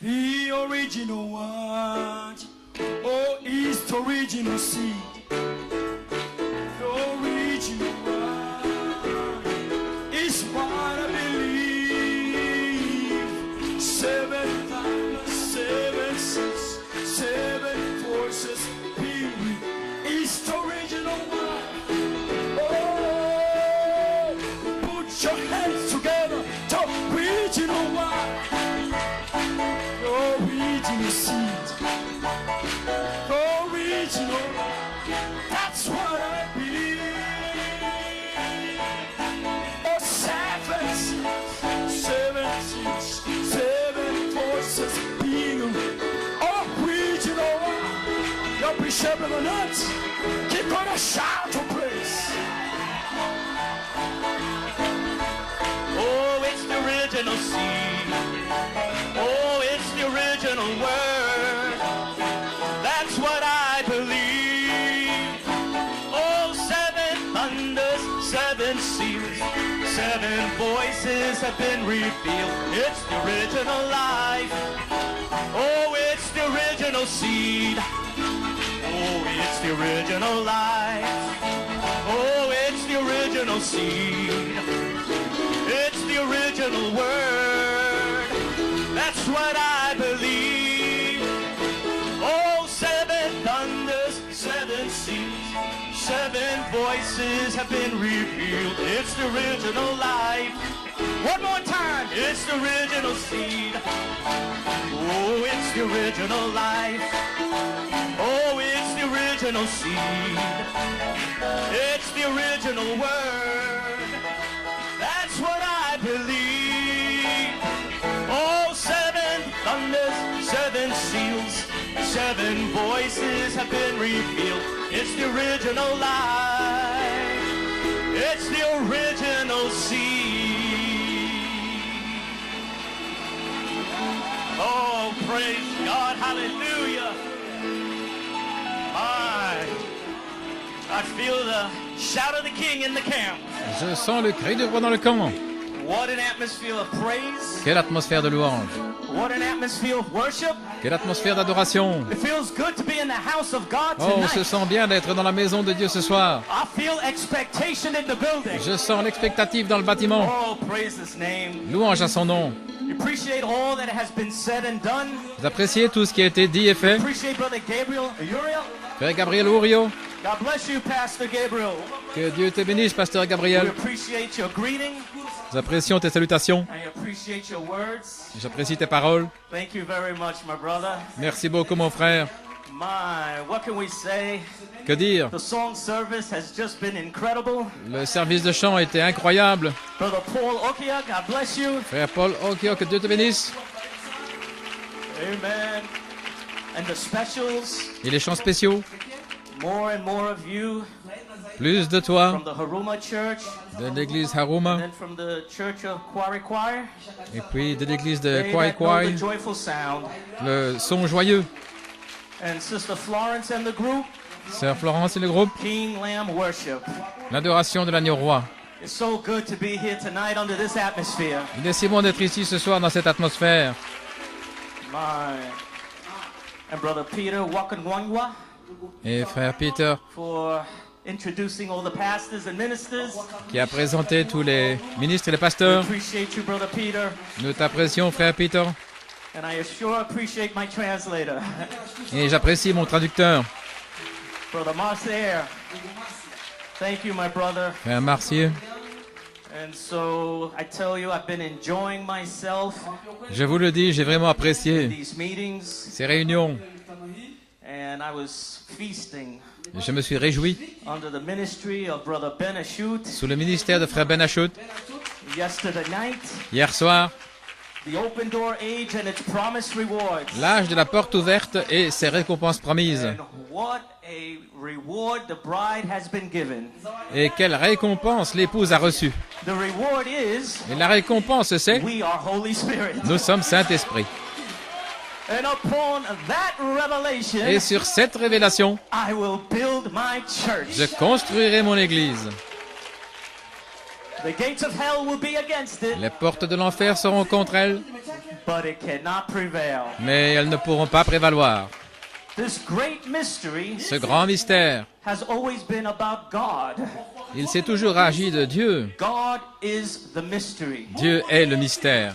The original one. Oh, it's the original seed. The original one is what I believe. 7 times, 7 seas, 7 voices. It's the original one. Oh, put your hands together. The original one. The original seed. The original. That's what I believe. Oh, 7 seas, 7 voices. Being original one. You appreciate it or not? Keep gonna shout to praise. Oh, it's the original seed. Oh, it's the original word. That's what I believe. Oh, 7 thunders, 7 seals, 7 voices have been revealed. It's the original life. Oh, it's the original seed. Oh, it's the original life. Oh, it's the original seed. It's the original word. That's what I believe. Oh, 7 thunders, 7 seas, 7 voices have been revealed. It's the original life. One more time. It's the original seed. Oh, it's the original life. Oh, it's the original seed. It's the original word. That's what I believe. Oh, 7 thunders, 7 seals, 7 voices have been revealed. It's the original life. It's the original seed. Oh, praise God, hallelujah. I feel the shout of the king in the camp. Je sens le cri du roi dans le camp. What an atmosphere of praise. Quelle atmosphère de louange. What an atmosphere of worship. Quelle atmosphère d'adoration. It feels good to be in the house of God Oh, on se tonight. sent bien d'être dans la maison de Dieu ce soir. I feel expectation in the building. Je sens l'expectative dans le bâtiment. Oh, praise his name. Louange à son nom. You appreciate all that has been said and done. Vous appréciez tout ce qui a été dit et fait. Appreciate Brother Gabriel Uriel. Frère Gabriel Uriel, God bless you, Pastor Gabriel. que Dieu te bénisse, Pasteur We Gabriel. appreciate your greeting. Nous apprécions tes salutations. I appreciate your words. J'apprécie tes paroles. Thank you very much, my brother. Merci beaucoup, mon frère. My, what can we say? Que dire? The song service has just been incredible. Le service de chant était incroyable. Brother Paul Okia, God bless you. Frère Paul Okio, que Dieu te bénisse. Amen. And the specials, Et les chants spéciaux. more and more of you Plus de toi, from the Haruma Church, de l'église and Haruma, then from the Church of Quarry Choir. et puis de l'église de They Kwai that know Kwai. the joyful sound. Le son joyeux. And Sister Florence and the group, Sœur Florence et le groupe. King Lamb Worship. L'adoration de l'agneau roi. It's so good to be here tonight under this atmosphere. Il est si bon d'être ici ce soir dans cette atmosphère. My. And Brother Peter Wakanwangwa Et frère Peter, for introducing all the pastors and ministers. qui a présenté tous les ministres et les We pasteurs. appreciate you, Brother Peter. Nous t'apprécions, frère Peter. And I sure appreciate my translator, Et j'apprécie mon traducteur, Brother Marcier. Thank you, my brother. frère Marcier. And so I tell you, I've been enjoying myself Je vous le dis, j'ai vraiment in apprécié these meetings, ces réunions. and I was feasting Je me suis réjoui under the ministry of Brother Ben Ashut sous le ministère de frère Ben Achout yesterday night. hier soir. The open door age and its promised rewards. L'âge de la porte ouverte et ses récompenses promises. And what a reward the bride has been given. Et quelle récompense l'épouse a reçue. The reward is Et la récompense, c'est we are Holy Spirit. nous sommes Saint-Esprit. And upon that revelation, Et sur cette révélation, I will build my church. je construirai mon église. The gates of hell will be against it, Les portes de l'enfer seront contre elle, but it cannot prevail. mais elles ne pourront pas prévaloir. This great mystery Ce grand mystère, has always been about God. il s'est toujours agi de Dieu. God is the mystery. Dieu est le mystère.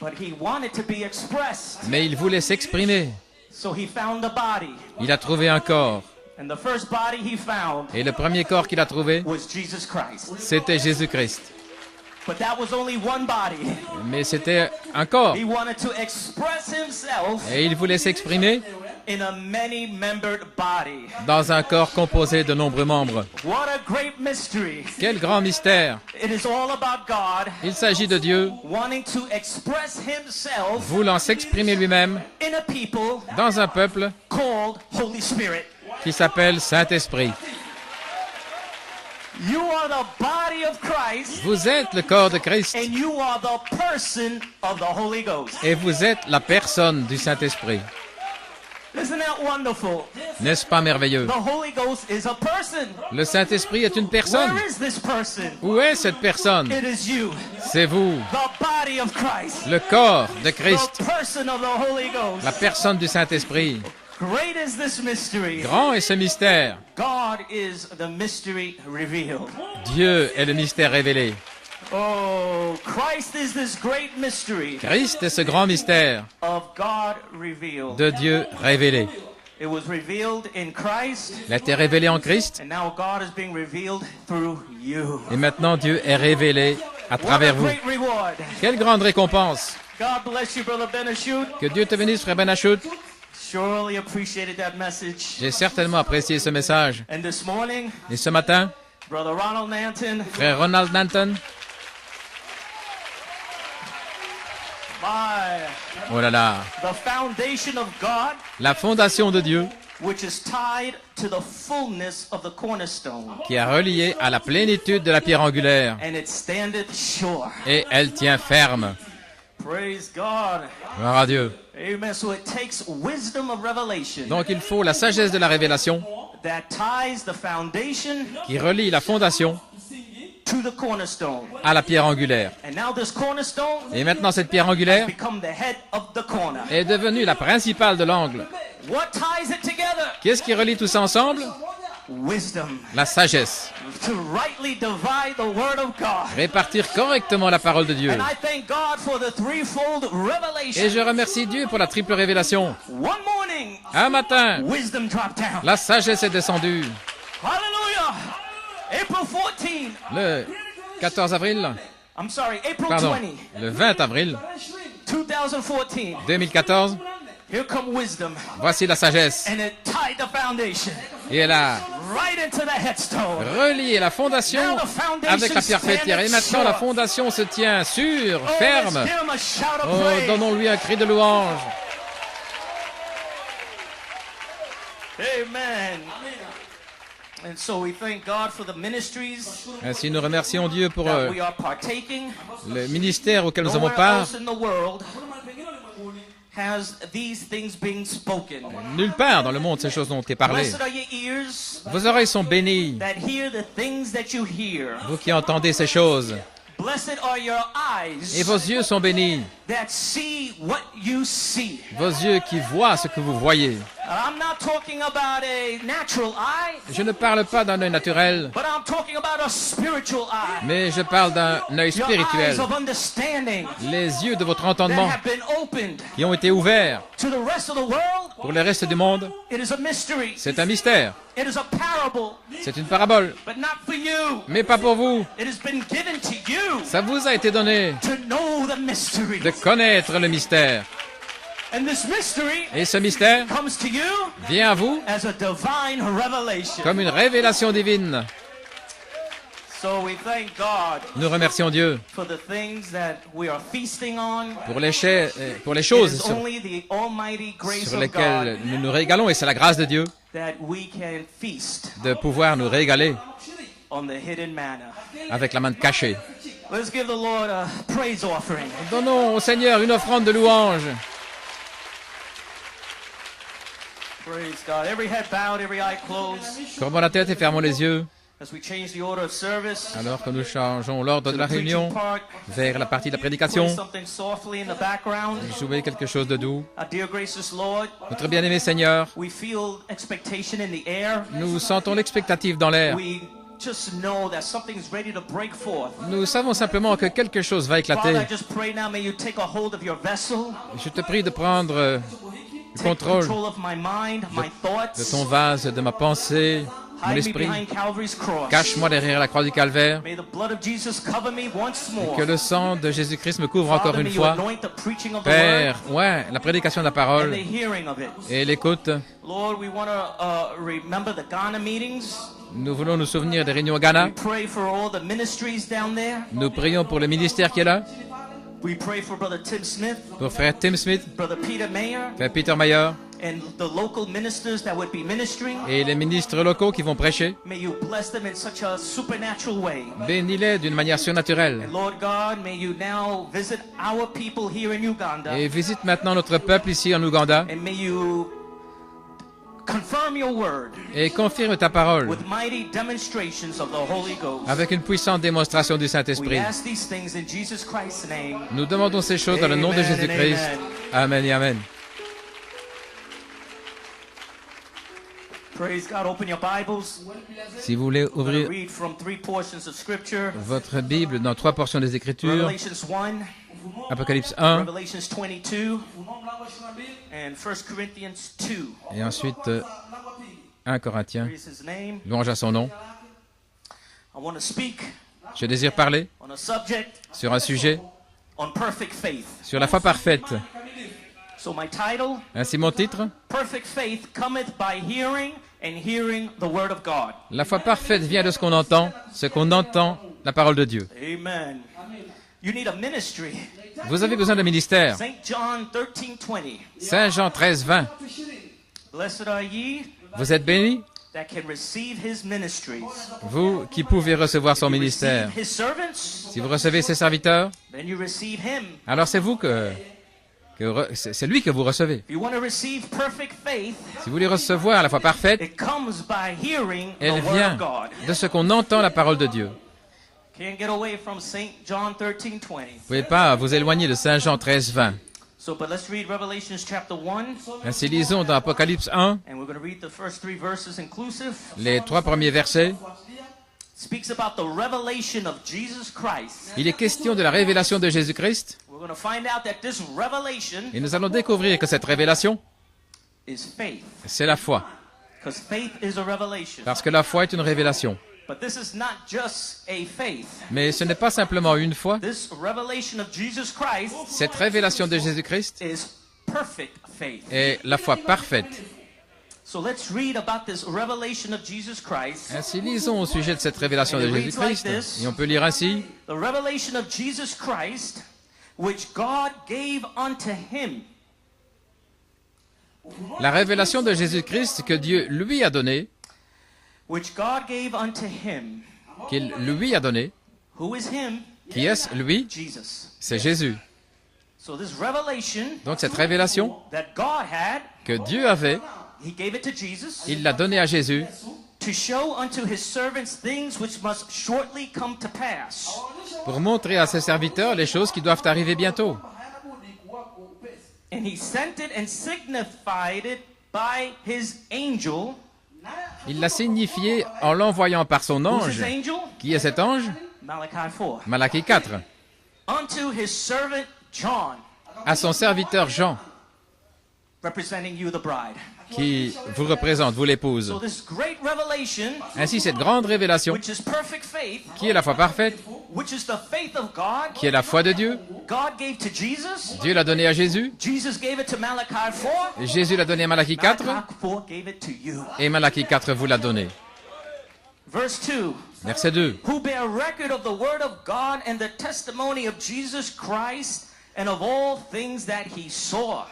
But he wanted to be expressed. Mais il voulait s'exprimer. So he found a body. Il a trouvé un corps. And the first body he found Et le premier corps qu'il a trouvé, was Jesus Christ. c'était Jésus-Christ. But that was only one body. Mais c'était un corps. He wanted to express himself Et il voulait s'exprimer in a many-membered body. dans un corps composé de nombreux membres. What a great mystery. Quel grand mystère! It is all about God Il s'agit de Dieu wanting to express himself voulant s'exprimer lui-même in a people dans un peuple called Holy Spirit. qui s'appelle Saint-Esprit. You are the body of Christ Vous êtes le corps de Christ and you are the person of the Holy Ghost. et vous êtes la personne du Saint-Esprit. Isn't that wonderful? N'est-ce pas merveilleux? The Holy Ghost is a person. Le Saint-Esprit est une personne. Where is this person? Où est cette personne? It is you, C'est vous, the body of Christ, le corps de Christ, the person of the Holy Ghost. la personne du Saint-Esprit. Great is this mystery. Grand est ce mystère. God is the mystery revealed. Dieu est le mystère révélé. Oh, Christ is this great mystery Christ est ce grand mystère of God revealed. de Dieu révélé. It was revealed in Christ, Il a été révélé en Christ and now God is being revealed through you. et maintenant Dieu est révélé à What a travers vous. great reward. Quelle grande récompense! God bless you, Brother Benashut. Que Dieu te bénisse, frère Benachut. Surely appreciated that message. J'ai certainement apprécié ce message. And this morning, Et ce matin, Brother Ronald Nanton, frère Ronald Nanton, oh là là, the foundation of God, la fondation de Dieu which is tied to the fullness of the cornerstone, qui est reliée à la plénitude de la pierre angulaire and it standeth sure. et elle tient ferme. Praise God. Gloire à Dieu. Amen. So it takes wisdom of revelation Donc il faut la sagesse de la révélation that ties the foundation qui relie la fondation to the cornerstone. à la pierre angulaire. And now this cornerstone Et maintenant cette pierre angulaire become the head of the corner. est devenue la principale de l'angle. What ties it together? Qu'est-ce qui relie tout ça ensemble? Wisdom. La sagesse. To rightly divide the word of God. Répartir correctement la parole de Dieu. And I thank God for the threefold revelation. Et je remercie Dieu pour la triple révélation. One morning, Un matin, wisdom dropped down. la sagesse est descendue. Hallelujah. April 14. Le 14 avril, I'm sorry, April pardon, 20, le 20 avril 2014. 2014, Here come wisdom. voici la sagesse. And it tied the foundation Et elle a right into the headstone. relié la fondation avec la pierre fêtière. Et maintenant, la fondation se tient sûre, Oh, ferme. let's give him a shout of Oh, praise. donnons-lui un cri de louange. Amen. And so we thank God for the ministries Ainsi, nous remercions Dieu pour that we are partaking. le ministère auquel nous avons Nowhere part. else in the world has these things being spoken. Nulle part dans le monde, ces choses ont été parlées. Blessed are your ears Vos oreilles sont bénies, that hear the things that you hear. vous qui entendez ces choses. Blessed are your Et eyes vos yeux sont bénis, that see what you see. vos yeux qui voient ce que vous voyez. I'm not talking about a natural eye, Je ne parle pas d'un œil naturel, but I'm talking about a spiritual eye. mais je parle d'un œil Your spirituel. eyes of understanding Les yeux de votre that entendement have been opened qui ont été ouverts to the rest of the world. pour le reste du monde. It is a mystery. C'est un mystère, It is a parable, c'est une parabole, but not for you. mais pas pour vous. It has been given to you Ça vous a été donné to know the mystery. de connaître le mystère. And this mystery Et ce mystère comes to you vient à vous as a divine revelation. comme une révélation divine. So we thank God Nous remercions Dieu for the things that we are feasting on. pour les It choses is only the almighty grace sur of lesquelles God nous nous régalons, et c'est la grâce de Dieu that we can feast de pouvoir nous régaler on the hidden manna. avec la main cachée. Let's give the Lord a praise offering. Donnons au Seigneur une offrande de louange. Praise God. Every head bowed, every eye closed. Courbons la tête et fermons les yeux. As we change the order of service, Alors que nous changeons l'ordre de la réunion vers la partie de la play prédication, something softly in the background. jouez quelque chose de doux. Our dear gracious Lord, Notre bien-aimé Seigneur, we feel expectation in the air. nous sentons l'expectative dans l'air. We just know that something's ready to break forth. Nous savons simplement que quelque chose va Father, I éclater. just pray now, may you take a hold of your vessel. Je te prie de prendre le Take contrôle control of my mind, my thoughts. de ton vase, de ma pensée, mon Hide me esprit. behind Calvary's cross. Cache-moi derrière la croix du calvaire. May the blood of Jesus cover me once more. Que le sang de Jésus-Christ me couvre encore Father, une may you fois. anoint the preaching of the Père, word ouais, la prédication de la and parole the hearing of it. et l'écoute. Lord, we want to remember the Ghana meetings. Nous voulons nous souvenir des réunions au We Ghana. pray for all the ministries down there. Nous prions pour le ministère qui est là, We pray for Brother Tim Smith, pour frère Tim Smith, Brother Peter Mayer, frère Peter Mayer and the local ministers that would be ministering. et les ministres locaux qui vont prêcher. May you bless them in such a supernatural way. Bénis-les d'une manière surnaturelle. And Lord God, may you now visit our people here in Uganda. Et visite maintenant notre peuple ici en Ouganda And may you confirm your word et confirme ta parole with mighty demonstrations of the Holy Ghost. avec une puissante démonstration du We Saint-Esprit. ask these things in Jesus Christ's name. Nous demandons ces choses dans le nom de Amen and Jésus-Christ. amen. Amen et Amen. Praise God. Open your Bibles. Si vous voulez We're going to ouvrir read from 3 portions of Scripture. votre Bible dans 3 portions des Écritures, Revelations 1, Apocalypse 1 Revelations 22, and 1 Corinthians 2. et ensuite 1 Corinthiens. Praise His name. Louange à son nom. I want to speak Je désire parler on a subject sur un sujet, on perfect faith. sur la foi parfaite. So my title, Ainsi mon titre, Perfect Faith Cometh by Hearing and Hearing the Word of God. la foi parfaite vient de ce qu'on entend la parole de Dieu. Amen. You need a ministry. Vous avez besoin d'un ministère. St. John 13:20. Saint Jean 13, 20. Blessed are ye Vous êtes bénis, that can receive his ministries. vous qui pouvez recevoir son You ministère. receive his servants, Si vous recevez ses serviteurs, then you receive him. alors c'est vous c'est lui que vous recevez. If you want to receive perfect faith, Si vous voulez recevoir la foi parfaite, it comes by hearing the elle Word vient of God. de ce qu'on entend la parole de Dieu. Can't get away from St. John 13:20. Vous ne pouvez pas vous éloigner de Saint Jean 13, 20. So, but let's read Revelations chapter 1, Ainsi lisons dans Apocalypse 1, and we're going to read the first 3 verses inclusive. les 3 premiers versets. Speaks about the revelation of Jesus Christ. Il est question de la révélation de Jésus-Christ We're going to find out that this revelation et nous allons découvrir que cette révélation, is faith, c'est la foi. because faith is a revelation. Parce que la foi est une révélation. But this is not just a faith. Mais ce n'est pas simplement une foi. This revelation of Jesus Christ Cette révélation de Jésus-Christ is perfect faith. est la foi parfaite. So let's read about this revelation of Jesus Christ. Ainsi, lisons au sujet de cette révélation de Jésus-Christ. Et on peut lire ainsi. The revelation of Jesus Christ, which God gave unto him. La révélation de Jésus-Christ que Dieu lui a donnée, Which God gave unto him. qu'il lui a donnée. Who is him? Qui est-ce, lui? Jesus. C'est Jésus. So this revelation Donc cette révélation that God had, que Dieu avait, he gave it to Jesus il l'a donnée à Jésus to show unto his servants things which must shortly come to pass. pour montrer à ses serviteurs les choses qui doivent arriver bientôt. And he sent it and signified it by his angel. Il l'a signifié en l'envoyant par son Who's ange. his angel? Qui est cet ange? Malachi 4. Malachie 4. Unto his servant John, À son serviteur Jean, representing you, the bride. qui vous représente, vous l'épouse. So this great revelation, Ainsi, cette grande révélation, which is perfect faith, qui est la foi parfaite, which is the faith of God, qui est la foi de Dieu, God gave to Jesus. Dieu l'a donnée à Jésus, Jesus gave it to Malachi 4. et Jésus l'a donnée à Malachie 4, Malachi 4 gave it to you. et Malachie 4 vous l'a donnée. Verse 2. Verset 2. Who bear record of the word of God and the testimony of Jesus Christ and of all things that he saw.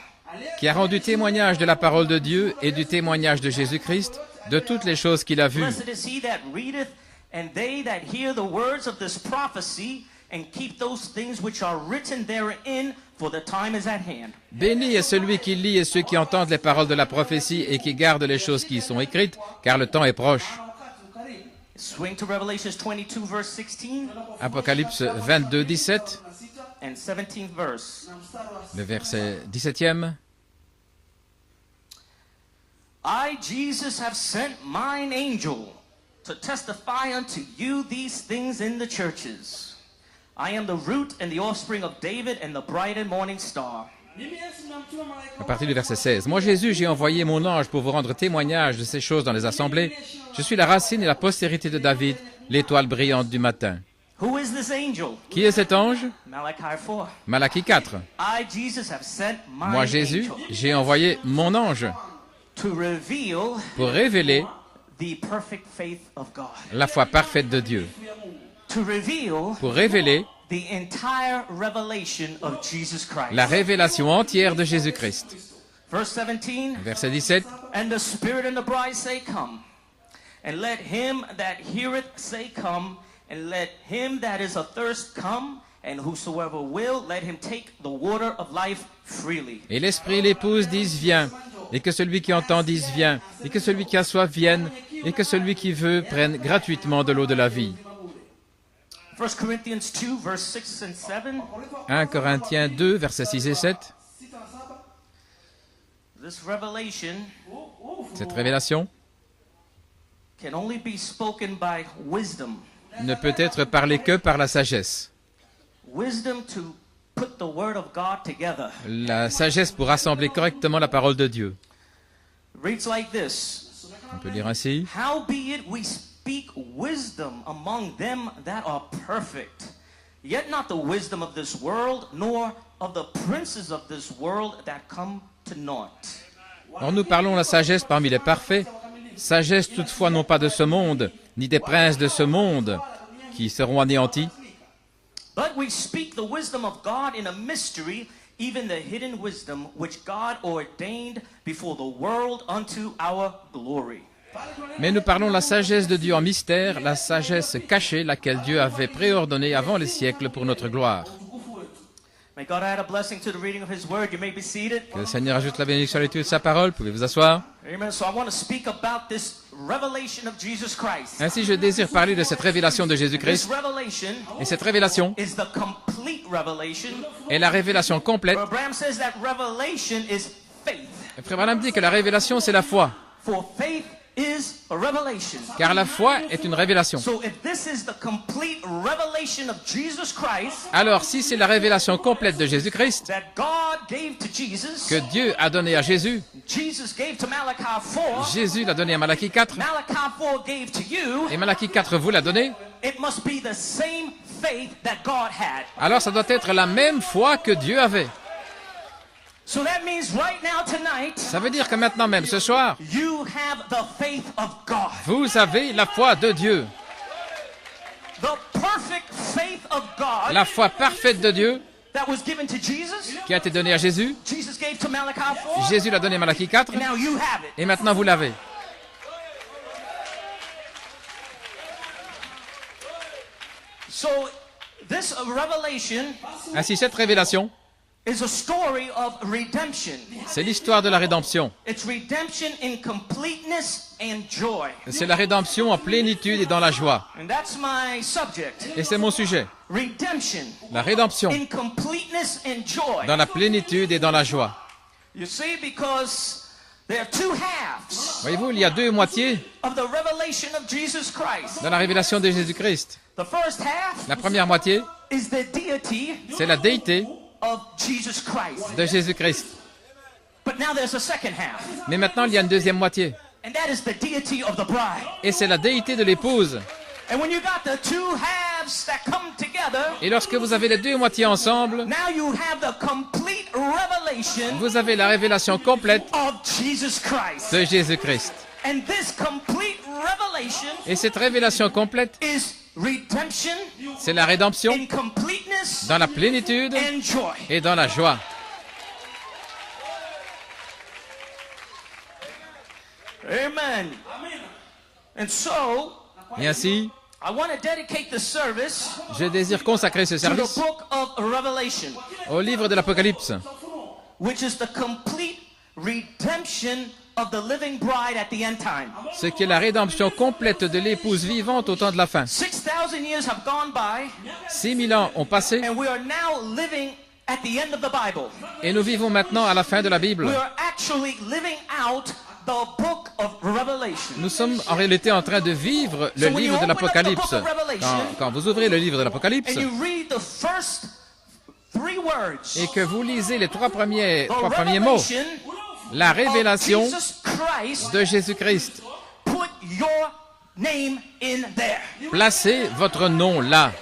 Qui a rendu témoignage de la parole de Dieu et du témoignage de Jésus-Christ, de toutes les choses qu'il a vues. Blessed is he that readeth, and they that hear the words of this prophecy, and keep those things which are written therein, for the time is at hand. Béni est celui qui lit et ceux qui entendent les paroles de la prophétie et qui gardent les choses qui y sont écrites, car le temps est proche. Swing to Revelation 22, verse 16 Apocalypse 22, 17, and 17th verse. le verset 17e. I, Jesus, have sent mine angel to testify unto you these things in the churches. I am the root and the offspring of David and the bright and morning star. À partir du verset 16. Moi, Jésus, j'ai envoyé mon ange pour vous rendre témoignage de ces choses dans les assemblées. Je suis la racine et la postérité de David, l'étoile brillante du matin. Who is this angel? Qui est cet ange? Malachi 4. Malachie 4. I, Jesus, have sent mine Moi, Jésus, angel j'ai envoyé mon ange to reveal pour révéler the perfect faith of God. la foi parfaite de Dieu, To reveal pour révéler the entire revelation of Jesus Christ. la révélation entière de Jésus-Christ. Verse 17. Verset 17. And the Spirit and the bride say, Come. And let him that heareth say, Come. And let him that is athirst come. And whosoever will, let him take the water of life freely. Et l'Esprit et l'épouse disent viens, et que celui qui entend dise viens, et que celui qui a soif vienne, et que celui qui veut prenne gratuitement de l'eau de la vie. 1 Corinthians 2, verse 6 and 7. 1 Corinthiens 2, versets 6 et 7. This revelation Cette révélation can only be spoken by wisdom. ne peut être parlée que par la sagesse. Wisdom to put the word of God together. La sagesse pour rassembler correctement la parole de Dieu. It reads like this. On peut lire ainsi. Howbeit we speak wisdom among them that are perfect, yet not the wisdom of this world, nor of the princes of this world that come to naught. Or nous parlons la sagesse parmi les parfaits, sagesse toutefois non pas de ce monde, ni des princes de ce monde, qui seront anéantis. But we speak the wisdom of God in a mystery, even the hidden wisdom which God ordained before the world unto our glory. Mais nous parlons la sagesse de Dieu en mystère, la sagesse cachée, laquelle Dieu avait préordonnée avant les siècles pour notre gloire. May God add a blessing to the reading of His Word. You may be seated. Que le Seigneur ajoute la bénédiction à l'étude de sa parole. Pouvez vous asseoir. Amen. So I want to speak about this revelation of Jesus Christ. Ainsi, je désire parler de cette révélation de This Jésus-Christ. revelation Et cette révélation is the complete revelation. est la révélation complète. Abraham says that revelation is faith. Et Frère Branham dit que la révélation, c'est la foi. For faith is a revelation. Car la foi est une révélation. So if this is the complete revelation of Jesus Christ Alors, si c'est la révélation complète de Jésus-Christ, that God gave to Jesus, que Dieu a donné à Jésus, Jesus gave to Malachi 4, Jésus l'a donné à Malachie 4, Malachi 4 gave to you, et Malachie 4 vous l'a donné, it must be the same faith that God had. alors ça doit être la même foi que Dieu avait. So that means right now tonight, Ça veut dire que maintenant même, ce soir, you have the faith of God. vous avez la foi de Dieu. The perfect faith of God La foi parfaite de Dieu that was given to Jesus, qui a été donnée à Jésus. Jesus gave to Malachi 4, Jésus l'a donnée à Malachie 4, and now you have it. et maintenant vous l'avez. So this revelation Ainsi, cette révélation, is a story of redemption. c'est l'histoire de la rédemption. It's redemption in completeness and joy. C'est la rédemption en plénitude et dans la joie. And that's my subject. Et c'est mon sujet. Redemption La rédemption in completeness and joy. dans la plénitude et dans la joie. You see, because there are two halves Voyez-vous, il y a deux moitiés of the revelation of Jesus Christ. dans la révélation de Jésus-Christ. The first half La première moitié, is the deity c'est la déité of Jesus Christ. de Jésus-Christ. But now there's a second half, Mais maintenant, il y a une deuxième moitié. and that is the deity of the bride. Et c'est la déité de l'épouse. And when you got the two halves that come together, Et lorsque vous avez les deux moitiés ensemble, now you have the complete revelation vous avez la révélation complète of Jesus Christ. de Jésus-Christ. And this complete revelation Et cette révélation complète, is redemption c'est la rédemption in completeness dans la plénitude and joy. et dans la joie. Amen. And so, Et ainsi, I want to dedicate the service je désire consacrer ce to the service book of Revelation, au livre de l'Apocalypse, which is the complete redemption of the living bride at the end time. ce qui est la rédemption complète de l'épouse vivante au temps de la fin. 6,000 years have gone by, 6000 ans ont passé and we are now living at the end of the Bible. et nous vivons maintenant à la fin de la Bible. We are actually living out the book of Revelation. Nous sommes en réalité en train de vivre le livre de l'Apocalypse. Quand vous ouvrez le livre de l'Apocalypse And you read the first 3 words. et que vous lisez les trois premiers The mots, revelation la of révélation Jesus Christ, de Jésus-Christ. put your name in there. Placez votre nom là.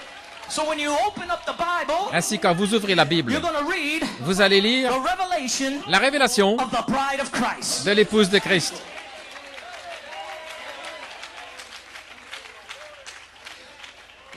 So when you open up the Bible, Ainsi, quand vous ouvrez la Bible, you're going to read vous allez lire the revelation la révélation of the bride of Christ. de l'épouse de Christ.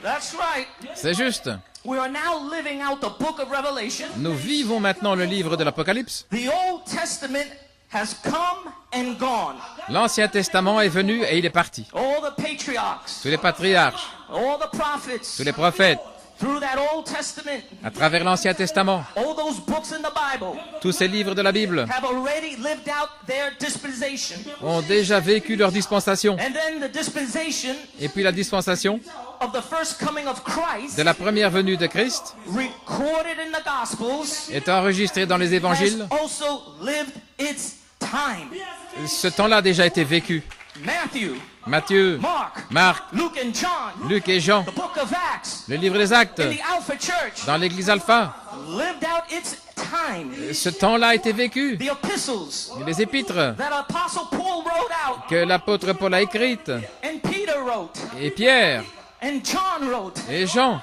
That's right. C'est juste. We are now living out the book of Revelation. Nous vivons maintenant le livre de l'Apocalypse. The Old Testament has come and gone. L'Ancien Testament est venu et il est parti. All the patriarchs, Tous les patriarches, all the prophets, tous les prophètes, through that Old Testament, à travers l'Ancien Testament, all those books in the Bible tous ces livres de la Bible have already lived out their dispensation. ont déjà vécu leur dispensation. And then the dispensation Et puis la dispensation of the first coming of Christ, de la première venue de Christ recorded in the Gospels, est enregistrée dans les has évangiles. also lived its time. Ce temps-là a déjà été vécu. Matthew, Matthieu, Mark, Marc, Luke and John, Luc et Jean, the book of Acts, le livre des Actes, in the Alpha Church, dans l'église Alpha. lived out its time. Ce temps-là a été vécu. The epistles Les épîtres that Apostle Paul wrote out, que l'apôtre Paul a écrites, and Peter wrote, et Pierre, and John wrote, et Jean,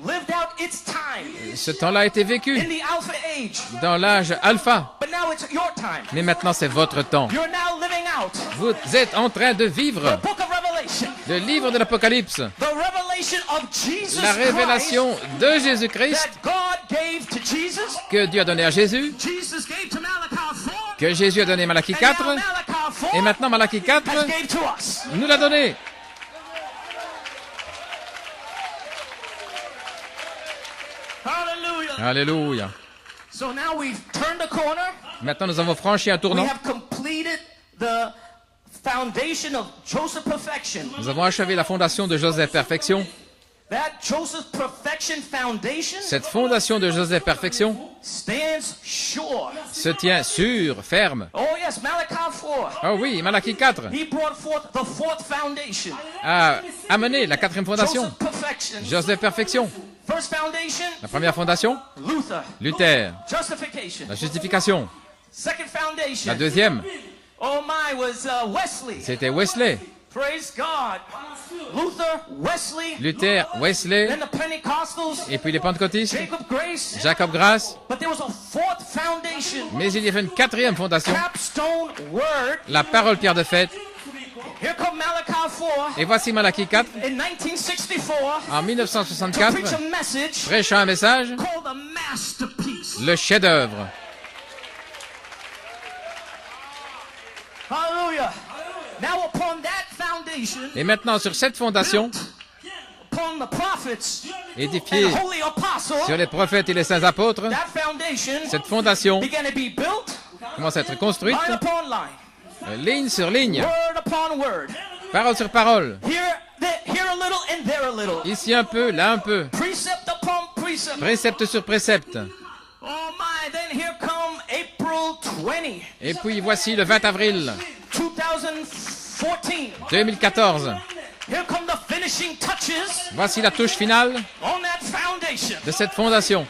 lived out its time ce temps-là a été in vécu the Alpha age. dans l'âge Alpha. But now it's your time. Mais maintenant, c'est votre temps. You're now living out Vous êtes en train de the vivre book of Revelation, le livre de l'Apocalypse, the revelation of Jesus la Christ révélation de Jésus-Christ that God gave to Jesus, que Dieu a donné à Jésus, Jesus gave to Malachi 4, que Jésus a donné à Malachie and 4, now Malachi 4 et maintenant Malachie 4 has gave to us. nous l'a donné. Hallelujah. Alléluia. So now we've turned the corner. Maintenant, nous avons franchi un We tournant. have completed the foundation of Joseph Perfection. Nous avons achevé la fondation de Joseph Perfection. That Joseph Perfection foundation Cette fondation de Joseph Perfection stands sure. se tient sûre, ferme. Oh yes, Malachi 4. Oh oui, Malachie 4 He brought forth the fourth foundation. a amené la quatrième fondation. Joseph Perfection. Joseph Perfection. First foundation, La première fondation, Luther. Luther. Justification. La justification. Second foundation. La deuxième, Oh my, was Wesley. c'était Wesley. Praise God. Luther, Wesley, Luther, Wesley, then the Pentecostals, et puis les pentecôtistes, Jacob Grace. Jacob Grace. But there was a fourth foundation. Mais il y avait une quatrième fondation, Capstone Word. la parole pierre de fête. Here come Malachi 4 Et voici Malachie 4 in 1964 en to 1964, preach a message prêchant un message, called the masterpiece. le chef-d'œuvre. Hallelujah. Now upon that foundation, Et maintenant, sur cette fondation, upon the prophets édifiée and holy apostles, sur les prophètes et les saints apôtres, that foundation cette fondation began to be built commence à être construite, line upon line, ligne sur ligne, word upon word. parole sur parole. Here a little and there a little. Ici un peu, là un peu, Precept upon precept. précepte sur précepte. Oh my, then here come April 20, Et puis voici le 20 avril 2014. 2014. Here come the finishing touches Voici la touche finale on that foundation. de cette fondation.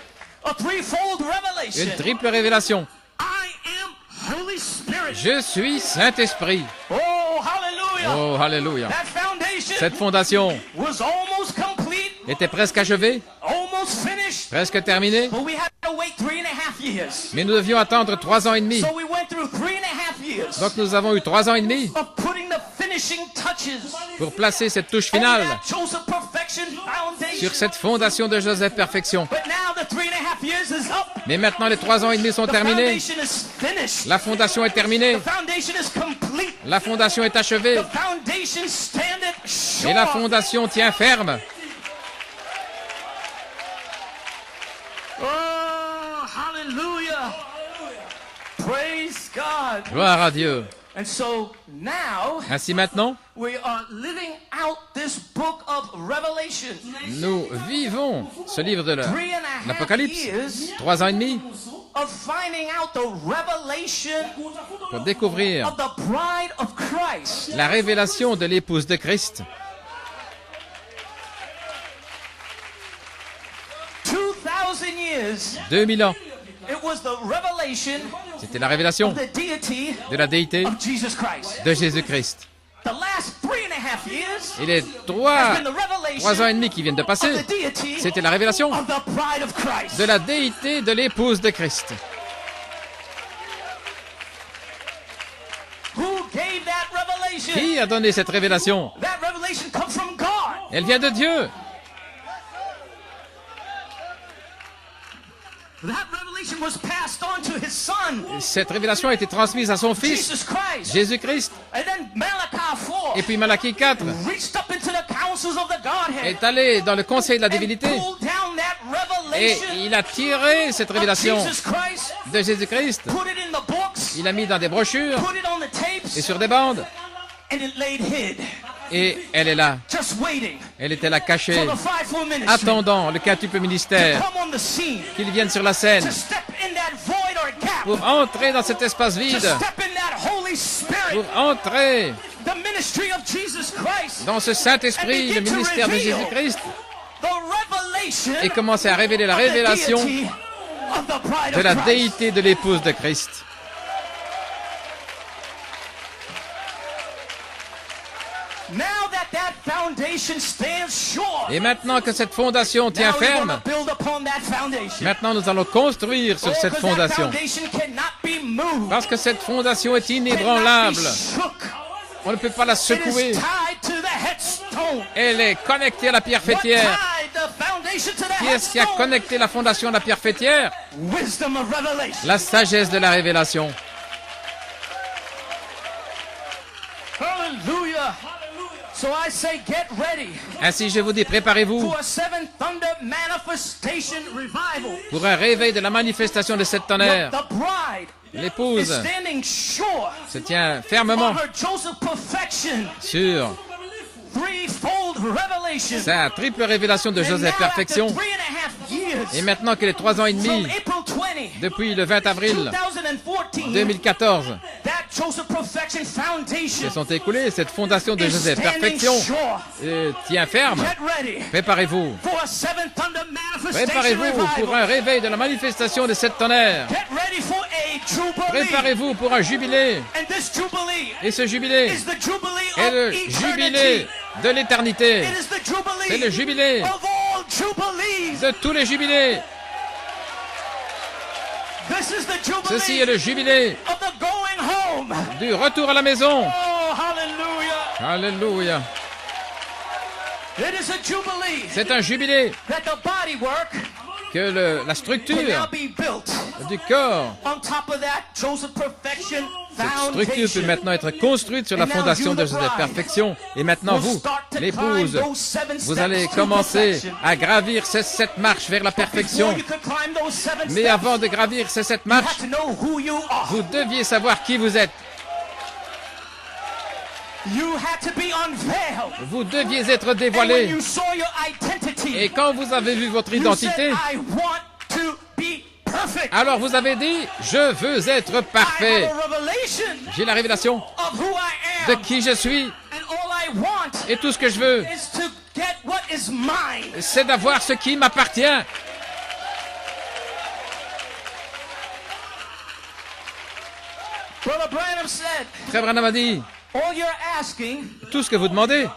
A threefold revelation. Une triple révélation. I am Holy Spirit. Je suis Saint-Esprit. Oh, hallelujah. Oh, alléluia. That foundation Cette fondation was almost complete, était presque achevée, almost finished, presque terminée, but we had to wait 3.5 years. mais nous devions attendre 3 ans et demi. So we went through 3.5 years Donc nous avons eu 3 ans et demi of putting the finishing touches pour placer cette touche on finale that Joseph Perfection foundation. sur cette fondation de Joseph Perfection. But now the 3.5 years is up. Mais maintenant les 3 ans et demi sont The terminés. foundation is finished. La fondation est terminée. The foundation is complete. La fondation est achevée. The foundation standeth sure. Et la fondation tient ferme. Oh, hallelujah. Praise God. Gloire à Dieu. And so now Ainsi maintenant, we are living out this book of Revelation. nous vivons ce livre de 3.5 l'Apocalypse, years 3 ans et demi, of finding out the revelation pour découvrir of the bride of Christ. la révélation de l'épouse de Christ. 2,000 years, 2000 ans, it was the revelation c'était la révélation of the deity de la déité of Jesus Christ. de Jésus-Christ. The last 3.5 years Et les has 3 been the revelation ans et demi qui viennent de passer, of the deity c'était la révélation of the bride of Christ. de la déité de l'épouse de Christ. Who gave that revelation? Qui a donné cette révélation? That revelation comes from God. Elle vient de Dieu. That revelation was passed on to his son, Cette révélation a été transmise à son fils, Jesus Christ. Jésus-Christ. And then Malachi 4 Et puis Malachie 4 reached up into the councils of the Godhead est allé dans le conseil de la and divinité pulled down that et revelation il a tiré cette of révélation Jesus Christ, de Jésus-Christ. put it in the books, Il l'a mis dans des brochures put it on the et tapes, sur des bandes. and it laid hid, Et elle est là. just waiting Elle était là cachée, for the fivefold ministry attendant le quintuple to ministère come on the scene, qu'il vienne sur la scène to step in that void or gap, pour entrer dans cet espace to vide, step in that Holy Spirit, pour entrer the ministry of Jesus Christ, dans ce Saint-Esprit, le ministère de Jésus-Christ, the revelation et commencer à révéler la of the révélation deity of the bride de of la Christ. déité de l'épouse de Christ. Now that foundation stands sure, Et maintenant que cette fondation tient now we're ferme, gonna build upon that foundation. maintenant nous allons construire sur cette 'Cause that fondation. foundation cannot be moved. Parce que cette fondation est Cannot inébranlable. be shook. On ne peut pas la It is secouer. tied to the headstone. Elle est connectée à la pierre What fêtière. tied the foundation to the Qui est-ce qui a headstone? connecté la fondation à la pierre fêtière? Wisdom of revelation. La sagesse de la révélation. Hallelujah. So I say, get ready Ainsi, je vous dis, préparez-vous for a seven thunder manifestation revival. pour un réveil de la manifestation de cette tonnerre. The bride is L'épouse standing sure se tient on fermement her Joseph perfection, sur threefold revelation. sa triple révélation de And Joseph now, Perfection. after 3.5 years, Et maintenant qu'il est 3 ans et from demi, April 20, depuis le 20 avril 2014, 2014, that Joseph perfection foundation se sont écoulés, cette fondation de is Joseph standing Perfection sure. tient ferme. Get ready Préparez-vous. for a seven thunder manifestation Préparez-vous pour un revival. réveil de la manifestation de cette tonnerre. Get ready for a jubilee. Préparez-vous pour un jubilé. And this jubilee Et ce jubilé is the jubilee est of le eternity. jubilé de l'éternité. It is the jubilee C'est le jubilé of all jubilees. de tous les jubilés. This is the jubilee Ceci est le jubilé of the going home. du retour à la maison. Oh, hallelujah. Alléluia. It is a jubilee C'est un jubilé that the bodywork que la can now structure be built du corps, on top of that Joseph perfection cette structure peut foundation. maintenant être construite sur la fondation de Joseph Perfection. Et maintenant vous, l'épouse, vous allez commencer à gravir ces 7 marches vers la perfection. Mais avant de gravir ces 7 marches, vous deviez savoir qui vous êtes. Vous deviez être dévoilé. Et quand vous avez vu votre identité, alors vous avez dit, je veux être parfait. J'ai la révélation de qui je suis. Et tout ce que je veux, c'est d'avoir ce qui m'appartient. Frère Branham a dit, tout ce que vous demandez,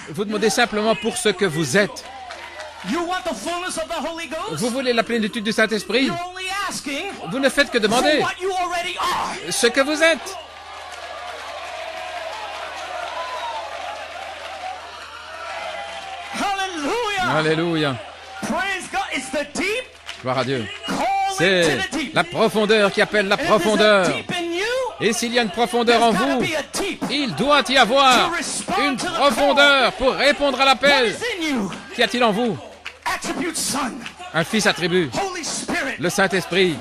vous demandez simplement pour ce que vous êtes. Vous voulez la plénitude du Saint-Esprit? Vous ne faites que demander ce que vous êtes. Alléluia. Gloire à Dieu. C'est la profondeur qui appelle la profondeur. Et s'il y a une profondeur en vous, il doit y avoir une profondeur pour répondre à l'appel. Qu'y a-t-il en vous? Un fils attribut, le Saint-Esprit,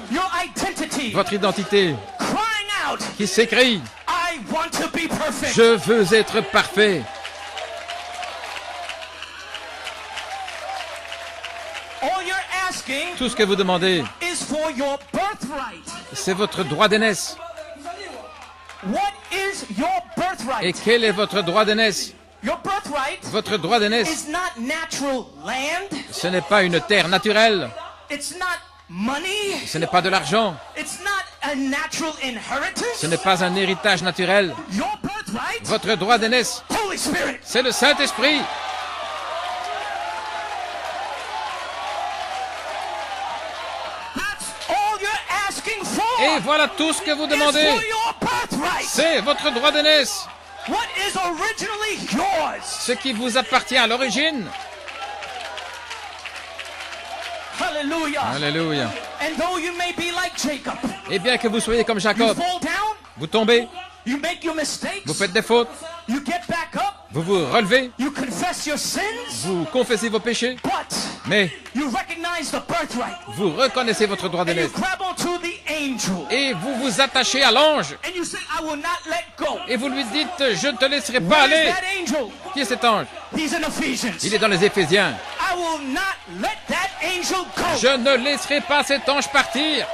votre identité, qui s'écrit I want to be perfect. Je veux être parfait. All you're asking Tout ce que vous demandez, is for your birthright. c'est votre droit d'aînesse. What is your birthright? Et quel est votre droit d'aînesse? Your birthright Votre droit d'aînesse, is not natural land. ce n'est pas une terre naturelle, It's not money. ce n'est pas de l'argent, It's not a natural inheritance. ce n'est pas un héritage naturel. Your birthright, Votre droit d'aînesse, Holy Spirit. c'est le Saint-Esprit. That's all you're asking for. Et voilà tout ce que vous Is demandez. for your birthright. C'est votre droit d'aînesse, What is originally yours. ce qui vous appartient à l'origine. Hallelujah. Alléluia. And though you may be like Jacob, Et bien que vous soyez comme you Jacob, fall down, vous tombez, you make your mistakes, vous faites des fautes, you get back up, vous vous relevez, you confess your sins, vous confessez vos péchés, but mais you recognize the birthright vous reconnaissez votre droit and you d'aînesse. grab onto the angel Et vous vous attachez à l'ange and you say, I will not let go. et vous lui dites, je ne te laisserai pas Where is aller. that angel? Qui est cet ange? He's in Ephesians. Il est dans les Éphésiens. I will not let that angel go. Je ne laisserai pas cet ange partir.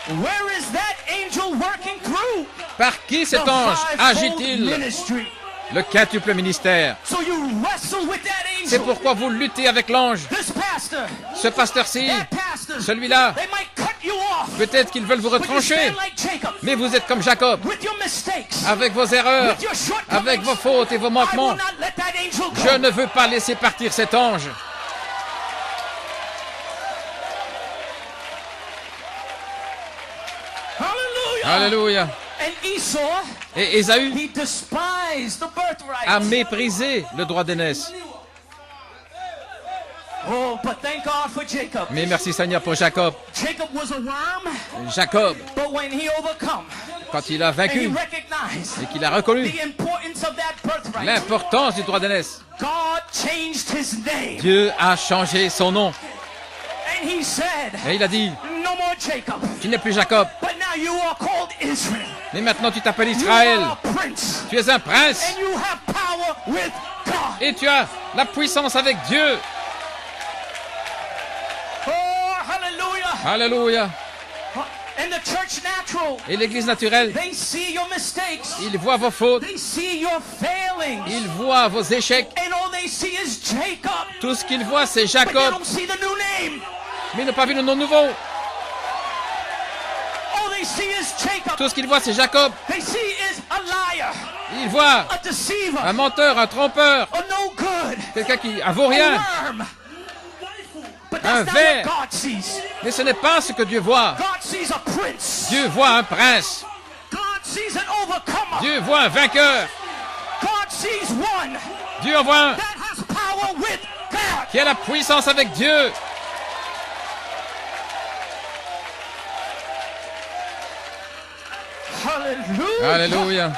Where is that angel working through? Par qui cet The ange fivefold agit-il? ministry. Le quintuple ministère. So you wrestle with that C'est angel. pourquoi vous luttez avec l'ange. This pastor, Ce pasteur-ci, that pastor, celui-là, they might cut you off. peut-être qu'ils veulent vous But you retrancher, stand like Jacob, mais vous êtes comme Jacob, with your mistakes, avec vos erreurs, with your shortcomings. avec vos fautes et vos I will manquements. not let that angel go. Je ne veux pas laisser partir cet ange. Hallelujah. Alléluia. And Esau, Et Ésaü he despised the birthright. a méprisé le droit d'aînesse. Oh, but thank God for Jacob. Mais merci Seigneur pour Jacob. Jacob was a worm, Jacob, but when he overcome quand il a and he vaincu recognized et qu'il a reconnu the importance of that birthright, l'importance du droit d'aînesse, God changed his name. Dieu a changé son nom. And he said, Et il a dit, no more Jacob, tu n'es plus Jacob, but now you are called Israel. mais maintenant tu t'appelles You Israël. are a prince, Tu es un prince and you have power with God. et tu as la puissance avec Dieu. Oh, hallelujah. Alléluia. And the church natural, Et l'église naturelle, they see your mistakes. il voit vos fautes, They see your failings. il voit vos échecs. And all they see is Jacob. Tout ce qu'il voit, c'est But they Jacob, don't see the new name. mais il n'a pas vu le nom nouveau. All they see is Jacob. Tout ce qu'il voit, c'est Jacob. They see is a liar, Il voit a deceiver, un menteur, un trompeur, a no good, quelqu'un qui ne vaut a rien. worm. But Un that's not ver. what God sees. Mais ce n'est pas ce que Dieu voit. God sees a prince. Dieu voit un prince. God sees an overcomer. Dieu voit un vainqueur. God sees one Dieu en voit un that has power with God. qui a la puissance avec Dieu. Hallelujah. Alléluia.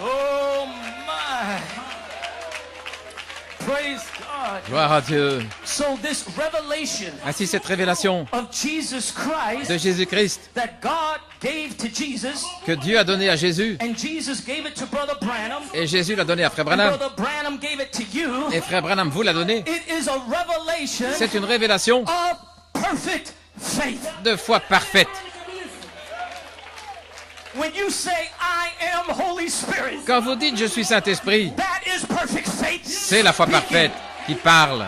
Oh my. Praise God. Gloire à Dieu. So this revelation Ainsi, cette révélation of Jesus Christ de Jésus-Christ that God gave to Jesus, que Dieu a donnée à Jésus, and Jesus gave it to Brother Branham, et Jésus l'a donnée à Frère and Branham, Brother Branham gave it to you, et Frère Branham vous l'a donnée. it is a revelation C'est une révélation of perfect faith. de foi parfaite. When you say, I am Holy Spirit, Quand vous dites « Je suis Saint-Esprit », that is perfect faith. c'est la foi parfaite qui parle.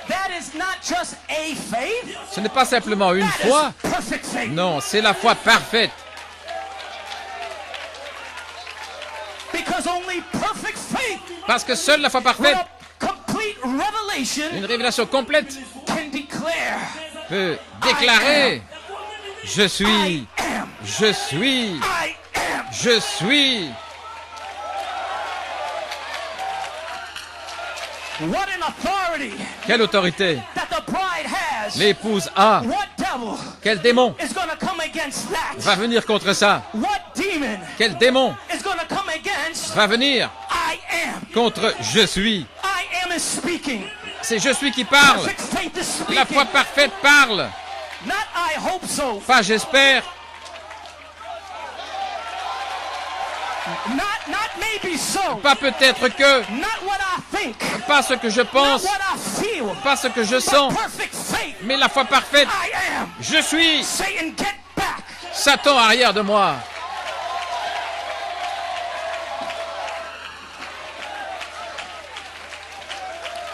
That is not just a faith. Ce n'est pas simplement une That foi, is perfect faith. non, c'est la foi parfaite. Because only perfect faith, Parce que seule la foi parfaite, with a complete revelation, une révélation complète, can declare, peut déclarer « Je suis, I am, je suis, I am. je suis ». What an authority Quelle autorité that the bride has. l'épouse a. What devil Quel démon is going to come against that? va venir contre ça? What demon Quel démon is going to come against va venir I am? contre « Je suis ». I am is speaking. C'est « Je suis » qui parle. Perfect faith faith is speaking. La foi parfaite parle. Not I hope so. Pas j'espère, Not maybe so. pas peut-être que, Not what I think. pas ce que je Not pense, what I feel. pas ce que je But sens, perfect faith. mais la foi parfaite. I am. Je suis. Satan, get back. Satan arrière de moi.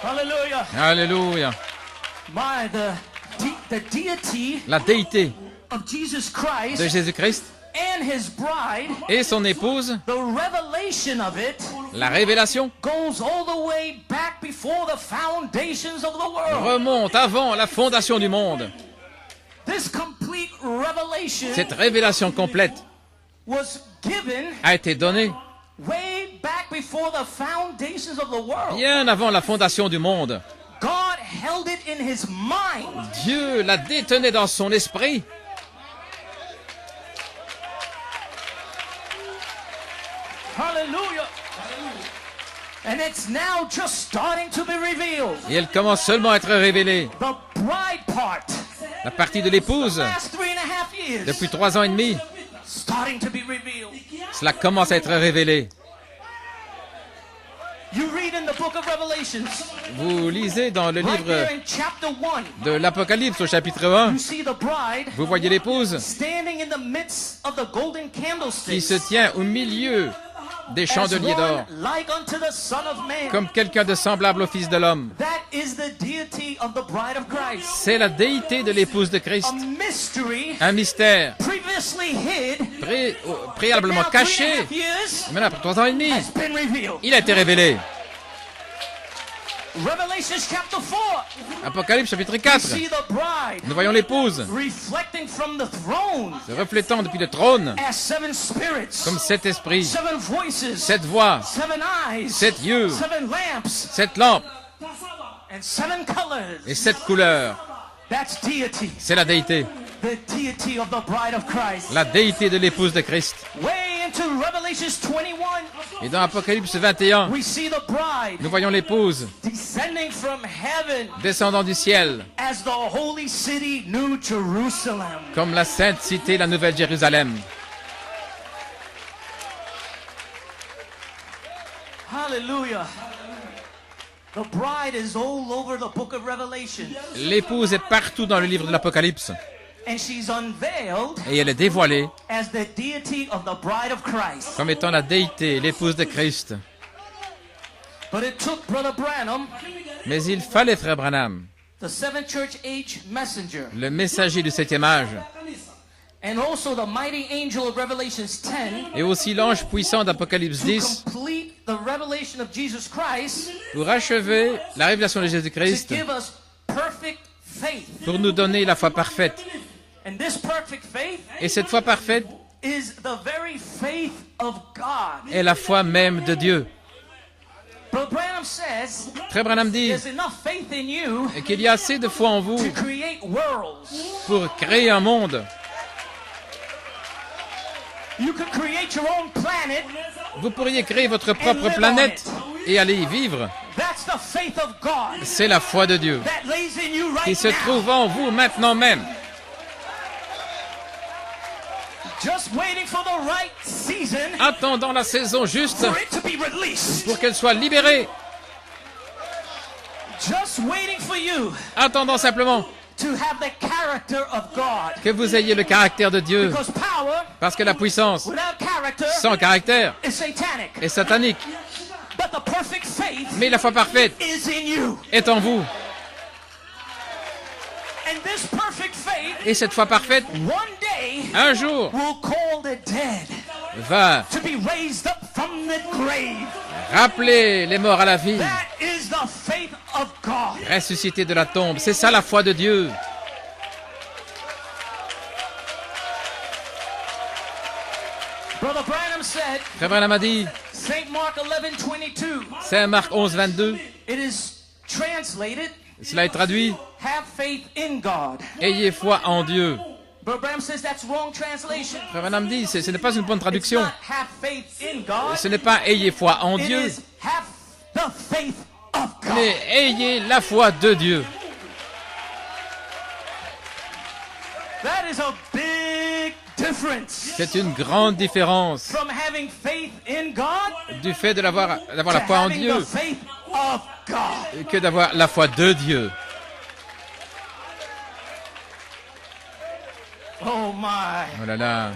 Hallelujah. Alléluia. The deity La déité of Jesus Christ de Jésus-Christ and his bride, et son épouse, the revelation of it la révélation, goes all the way back before the foundations of the world. remonte avant la fondation du monde. This complete revelation Cette révélation complète was given a été donnée way back before the foundations of the world. bien avant la fondation du monde. God held it in his mind. Dieu la détenait dans son esprit. Hallelujah. And it's now just starting to be revealed. Et elle commence seulement à être révélée. The bride part, La partie de l'épouse, last 3.5 years, depuis 3 ans et demi, starting to be revealed. cela commence à être révélé. You read in the book of Revelations, Vous lisez dans le right livre there in chapter 1, de l'Apocalypse au chapitre 1, you see the bride vous voyez l'épouse standing in the midst of the golden qui candlesticks, se tient au milieu des as chandeliers d'or, one like unto the Son of Man. comme quelqu'un de semblable au Fils de l'homme. That is the deity of the bride of Christ. C'est la déité de l'épouse de Christ. A mystery Un mystère previously hid, préalablement now caché. 3.5 years, Maintenant, après 3 ans et demi, has been revealed. il a été révélé. Revelations chapter 4, Apocalypse chapitre we 4. see the bride Nous voyons l'épouse reflecting from the throne se reflétant depuis le trône as 7 spirits, comme 7 esprits, 7 voices, 7 voix, 7 eyes, 7 yeux, 7 lamps, 7 lampes and 7 colors. et 7 couleurs. That's deity, C'est la déité. the deity of the bride of Christ. La déité de l'épouse de Christ. Way into Revelations 21, Et dans Apocalypse 21, we see the bride nous voyons l'épouse descending from heaven descendant du ciel as the holy city, New Jerusalem. comme la sainte cité, la nouvelle Jérusalem. Hallelujah. The bride is all over the book of Revelation, L'épouse est partout dans le livre de l'Apocalypse and she's unveiled et elle est dévoilée as the deity of the bride of Christ. comme étant la déité, l'épouse de Christ. But it took Brother Branham, Mais il fallait, frère Branham, the seventh church age messenger, le messager du 7e âge, and also the mighty angel of Revelations 10, et aussi l'ange puissant d'Apocalypse to 10, complete the revelation of Jesus Christ, pour achever la révélation de to Jésus-Christ, give us perfect faith. pour nous donner la foi parfaite. And this perfect faith Et cette foi parfaite is the very faith of God. est la foi même de Dieu. Brother Branham says Frère Branham dit there's enough faith in you qu'il y a assez de foi en vous to create worlds. pour créer un monde. You could create your own planet. Vous pourriez créer votre propre planète et aller y vivre. That's the faith of God C'est la foi de Dieu that lays in you qui right se now. trouve en vous maintenant même. Just waiting for the right season Attendant la saison juste for it to be released. pour qu'elle soit libérée. Just waiting for you Attendant simplement to have the character of God. que vous ayez le caractère de Dieu. Because power Parce que la puissance without character sans caractère is satanic. est satanique. But the perfect faith Mais la foi parfaite is in you. est en vous. And this perfect faith Et cette foi parfaite, one day un jour, will call the dead va to be raised up from the grave. rappeler les morts à la vie, That is the faith of God. ressusciter de la tombe. C'est ça la foi de Dieu. Brother Branham said, Frère Branham a dit, St. Mark 11:22, Saint Marc 11, 22, it is translated, cela est traduit, have faith in God. ayez foi en Dieu. Brother Branham says that's wrong translation. Frère Branham dit, ce n'est pas une bonne It's traduction. not have faith in God. Ce n'est pas ayez foi en It Dieu, is have the faith of God. mais ayez la foi de Dieu. That is a big difference. C'est une grande différence From having faith in God du fait d'avoir la to foi en having Dieu the faith of God. que d'avoir la foi de Dieu. Oh my. Oh là là,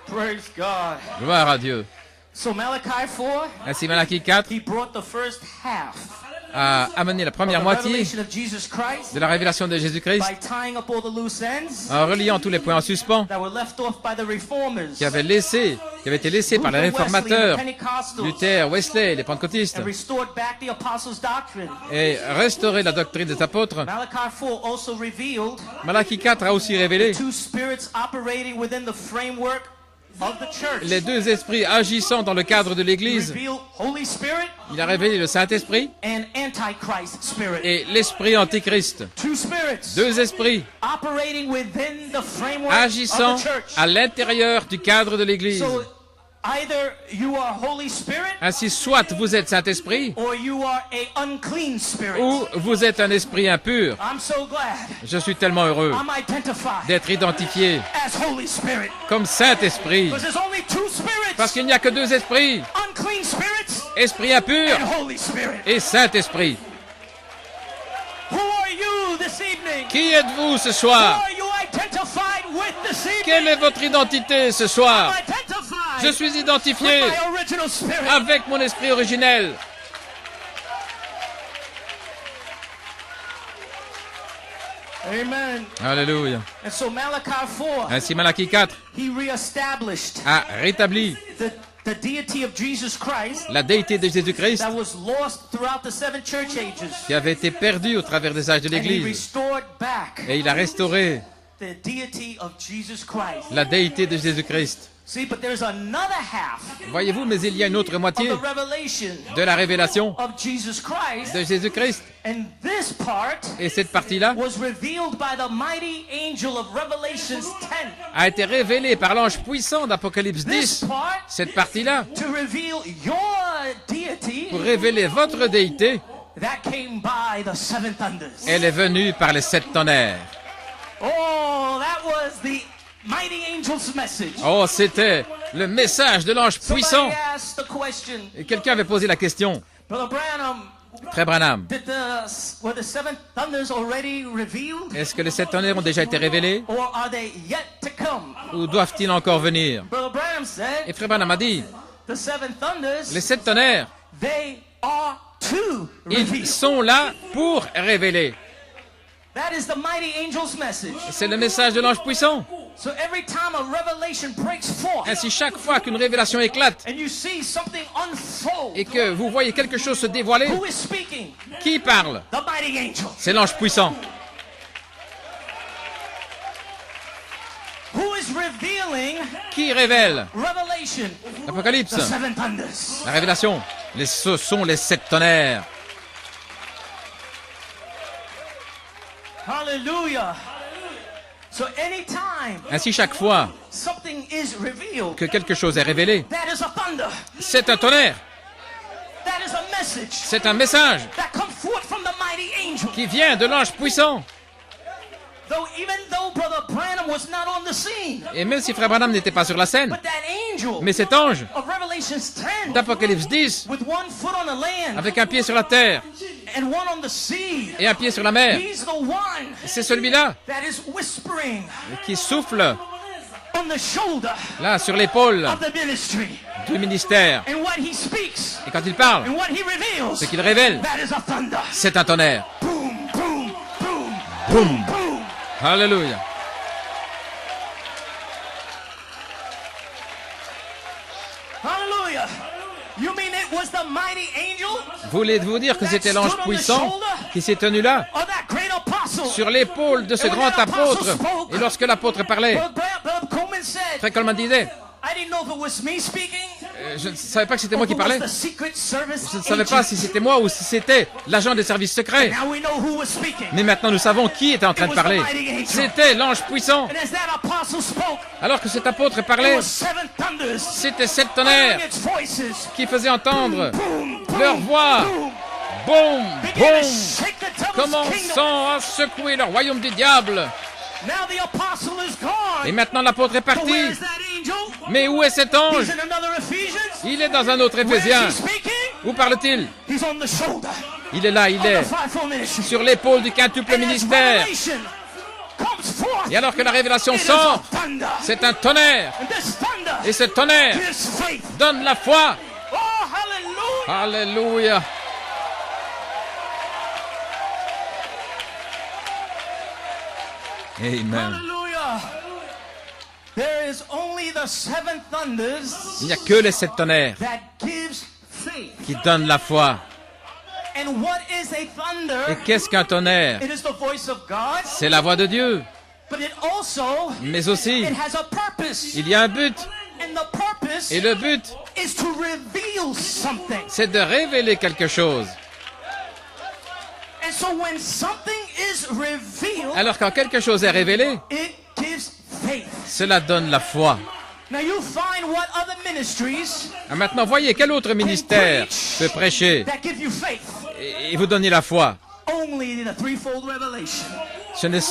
Praise God. gloire à Dieu. So Malachi 4, Ainsi Malachie 4 he brought the first half a amené la of première the moitié revelation of Jesus Christ de la révélation de Jésus-Christ by tying up all the loose ends en reliant tous les points en suspens that were left off by the reformers. qui avaient été laissés par les Luther, Wesley, réformateurs, and Pentecostals, Luther, Wesley, les pentecôtistes, and restored back the apostles' doctrine. et restaurer la doctrine des apôtres. Malachi 4 also revealed Malachie 4 a aussi révélé two spirits operating within the framework of the church. les deux esprits agissant dans le cadre de He l'Église. revealed Holy Spirit Il a révélé le Saint-Esprit and Antichrist spirit. et l'Esprit Antichrist. Two spirits Deux esprits operating within the framework agissant of the church. à l'intérieur du cadre de l'Église. So either you are Holy Spirit Ainsi, soit vous êtes Saint-Esprit or you are a unclean spirit. ou vous êtes un esprit impur. I'm so glad Je suis tellement heureux I'm identified d'être identifié as Holy Spirit. comme Saint-Esprit. Because there's only two spirits. Parce qu'il n'y a que deux esprits, Unclean spirits esprit impur and Holy Spirit. et Saint-Esprit. Who are you this evening? Qui êtes-vous ce Who soir? are you identified with this evening? Quelle est votre identité ce soir? I'm identified Je suis identifié with my original spirit. avec mon esprit originel. Amen. Alléluia. And so Malachi 4, Ainsi Malachie 4 he reestablished a rétabli the deity of Jesus Christ la déité de Jésus-Christ that was lost throughout the seven church ages. qui avait été perdue au travers des âges de And he l'Église. restored back Et il a restauré the deity of Jesus Christ. la déité de Jésus-Christ. See, but there's another half Voyez-vous, mais il y a une autre of moitié the revelation de la révélation of Jesus Christ. de Jésus-Christ. And this part Et cette partie-là was revealed by the mighty angel of Revelations 10. a été révélée par l'ange puissant d'Apocalypse This 10. part Cette partie-là, to reveal your deity pour révéler votre déité, that came by the seven thunders. elle est venue par les 7 tonnerres. Oh, that was the mighty angel's message. Oh, c'était le message de l'ange puissant. Somebody asked the question, Et quelqu'un avait posé la question, Brother Branham, Frère Branham, were the seven thunders already revealed, est-ce que les 7 tonnerres ont déjà été révélés or are they yet to come? ou doivent-ils encore venir? Brother Branham said, Et Frère Branham a dit, the seven thunders, les 7 tonnerres, they are to reveal. ils sont là pour révéler. That is the mighty angel's message. C'est le message de l'ange puissant. So every time a revelation breaks forth Ainsi, chaque fois qu'une révélation éclate and you see something unfold, et que vous voyez quelque chose se dévoiler, who is speaking? qui parle? The mighty angel. C'est l'ange puissant. Who is revealing Qui révèle? Revelation? L'Apocalypse. The seven thunders. La révélation. Ce sont les 7 tonnerres. Hallelujah. So anytime Ainsi, chaque fois something is revealed, que quelque chose est révélé, that is a thunder. c'est un tonnerre. That is a message C'est un message that comes forth from the mighty angel. qui vient de l'ange puissant. Even though Brother Branham was not on the scene, Et même si Frère Branham n'était pas sur la scène, but that angel mais cet ange of Revelations 10 d'Apocalypse 10, with one foot on the land avec un pied sur la terre and one on the sea, et un pied sur la mer, he's the one c'est celui-là that is whispering qui souffle on the shoulder là sur l'épaule of the ministry. du ministère. And what he speaks Et quand il parle, and what he reveals, ce qu'il révèle, that is a thunder. c'est un tonnerre. Boom, boom, boom, Boum! boom. Alléluia. Hallelujah. You mean it was the mighty angel Voulez-vous dire que c'était l'ange puissant qui s'est tenu là of that great apostle? sur l'épaule de ce grand apôtre? Et lorsque l'apôtre parlait, Brother Coleman said, Frère Coleman disait, I didn't know if it was me speaking. je ne savais pas que c'était moi qui or if it parlais. was the Secret Service Je ne savais pas si c'était moi ou si c'était l'agent des services secrets. Now we know who was speaking. Mais maintenant nous savons qui était en train de parler. C'était l'ange puissant. And as that apostle spoke, Alors que cet apôtre there parlait, was seven thunders c'était 7 uttering tonnerres its voices. qui faisaient entendre Boom, boom, leur voix. boom. Boum, Began to boum, shake the devil's kingdom. commençant à secouer le royaume du diable. Now the apostle is gone. Et maintenant l'apôtre est But parti. where is that angel? Mais où est cet ange? He's in another Ephesians. Il est dans un autre Where Éphésiens. is he speaking? Où parle-t-il? He's on the shoulder Il est là, il of est the fivefold ministry. sur l'épaule du quintuple And as ministère. revelation comes forth, Et alors que la révélation it is sort, a thunder. c'est un tonnerre. And this thunder Et ce tonnerre gives faith. donne la foi. Oh, hallelujah. Alléluia. Amen. Hallelujah. There is only the seven thunders Il n'y a que les 7 tonnerres that gives faith. qui donnent la foi. And what is a thunder? Et qu'est-ce qu'un tonnerre? It is the voice of God, C'est la voix de Dieu. but it also Mais aussi, it has a purpose. il y a un but. And the purpose Et le but, is to reveal something. c'est de révéler quelque chose. And so when something is revealed, Alors quand quelque chose est révélé, it gives faith. cela donne la foi. Now you find what other ministries Ah, maintenant, voyez quel autre ministère peut prêcher that give you faith. et vous donner la foi. Only the threefold revelation. Ce n'est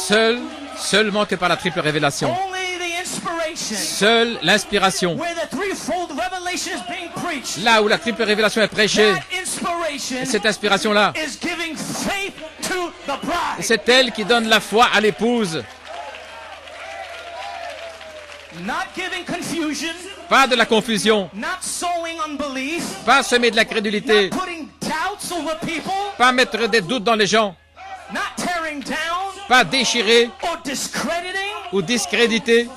seulement que par la triple révélation. Only the inspiration. Seule l'inspiration. Where the threefold revelation is being preached. Là où la triple révélation est prêchée, That inspiration cette inspiration-là, is giving faith to the bride. c'est elle qui donne la foi à l'épouse. Not giving confusion, Pas de la confusion, not sowing unbelief, pas semer de la crédulité, not putting doubts over people, pas mettre des doutes dans les gens, not tearing down pas déchirer or discrediting. ou discréditer.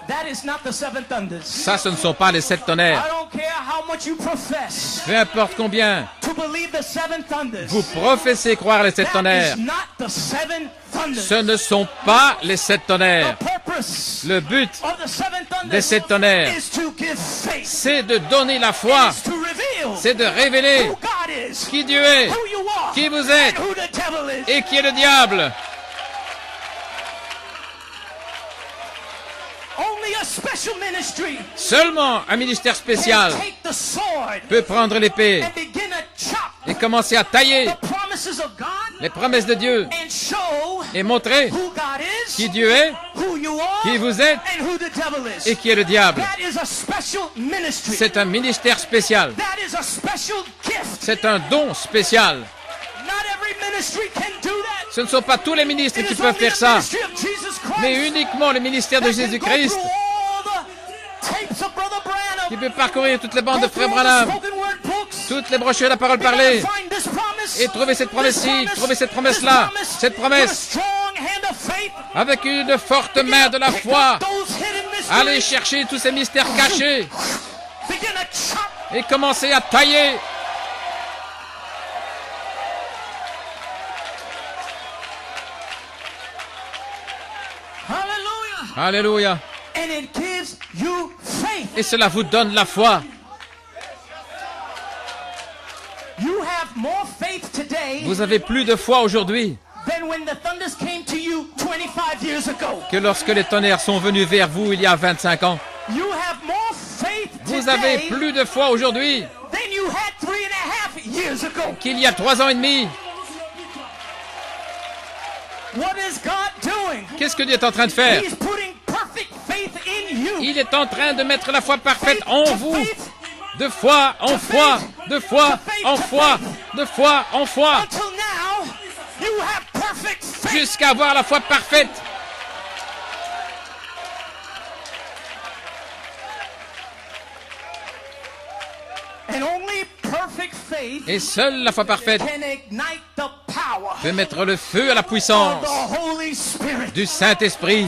That is not the seven thunders. Ça, ce ne sont pas les 7 tonnerres. I don't care how much you profess Peu importe combien to believe the seven thunders. vous professez croire les 7 That tonnerres, is not the seven thunders. ce ne sont pas les 7 tonnerres. The purpose Le but, of the seven thunders des 7 tonnerres, is to give faith. c'est de donner la foi, It's to reveal c'est de révéler who God is, qui Dieu est, who you are, qui vous êtes and who the devil is. et qui est le diable. Only a special ministry Seulement un ministère spécial can take the sword peut prendre l'épée and begin to chop et commencer à tailler the promises of God les promesses de Dieu and show et montrer who God is, qui Dieu est, who you are, qui vous êtes and who the devil is. et qui est le diable. That is a special ministry. C'est un ministère spécial. That is a special gift. C'est un don spécial. Not every ministry can do that. Ce ne sont pas tous les ministres It qui is peuvent only faire the ça, ministry of Jesus Christ mais uniquement le ministère de that can go Jésus-Christ through all the tapes of Brother Branham, qui peut parcourir toutes les bandes de go Frère through all the Branham, spoken word books, toutes les brochures de la parole begin to parlée find this promise, et trouver cette this promesse-ci, promise, trouver cette this promesse-là, promise, cette with a promesse strong hand of faith, avec une forte main de la pick foi. up those hidden mysteries, Allez chercher tous ces mystères cachés begin to chop. et commencer à tailler. Hallelujah. Alléluia. And it gives you faith. Et cela vous donne la foi. You have more faith today Vous avez plus de foi aujourd'hui than when the thunders came to you 25 years ago. que lorsque les tonnerres sont venus vers vous il y a 25 ans. You have more faith Vous avez today plus de foi aujourd'hui than you had 3.5 years ago. qu'il y a 3 ans et demi. What is God doing? Qu'est-ce que Dieu est en train de faire? He's putting perfect faith in you. Il est en train de mettre la foi parfaite Faith en to vous. faith De foi en foi, de foi en foi, de foi en foi, until now, you have perfect faith. jusqu'à avoir la foi parfaite. And only perfect faith Et seule la foi parfaite can ignite the power peut mettre le feu à la of puissance the Holy Spirit. du Saint-Esprit.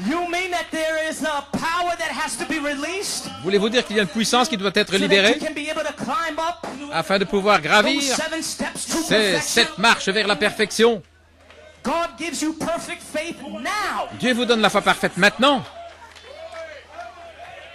You mean that there is a power that has to be released Voulez-vous dire qu'il y a une puissance qui doit être so that libérée you can be able to climb up afin de pouvoir those gravir 7 steps to ces perfection? 7 marches vers la perfection? God gives you perfect faith now, Dieu vous donne la foi parfaite maintenant.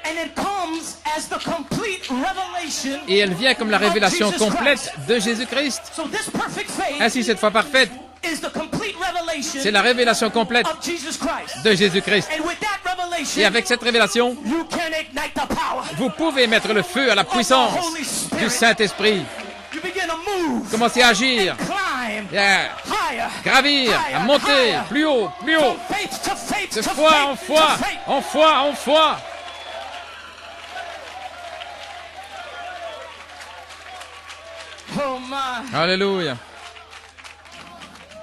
and it comes as the complete revelation. Et elle vient comme la révélation complète de Jésus-Christ. So this perfect faith Ainsi, cette foi parfaite, is the complete revelation c'est la révélation complète of Jesus Christ. de Jésus-Christ. And with that Et revelation, avec cette révélation, you can ignite the power vous pouvez mettre le feu à la of the puissance Holy du Spirit. Saint-Esprit. You begin to move, Commencez à agir climb et à gravir, à monter, plus haut, de foi en foi, en foi en foi. Oh my. Alléluia.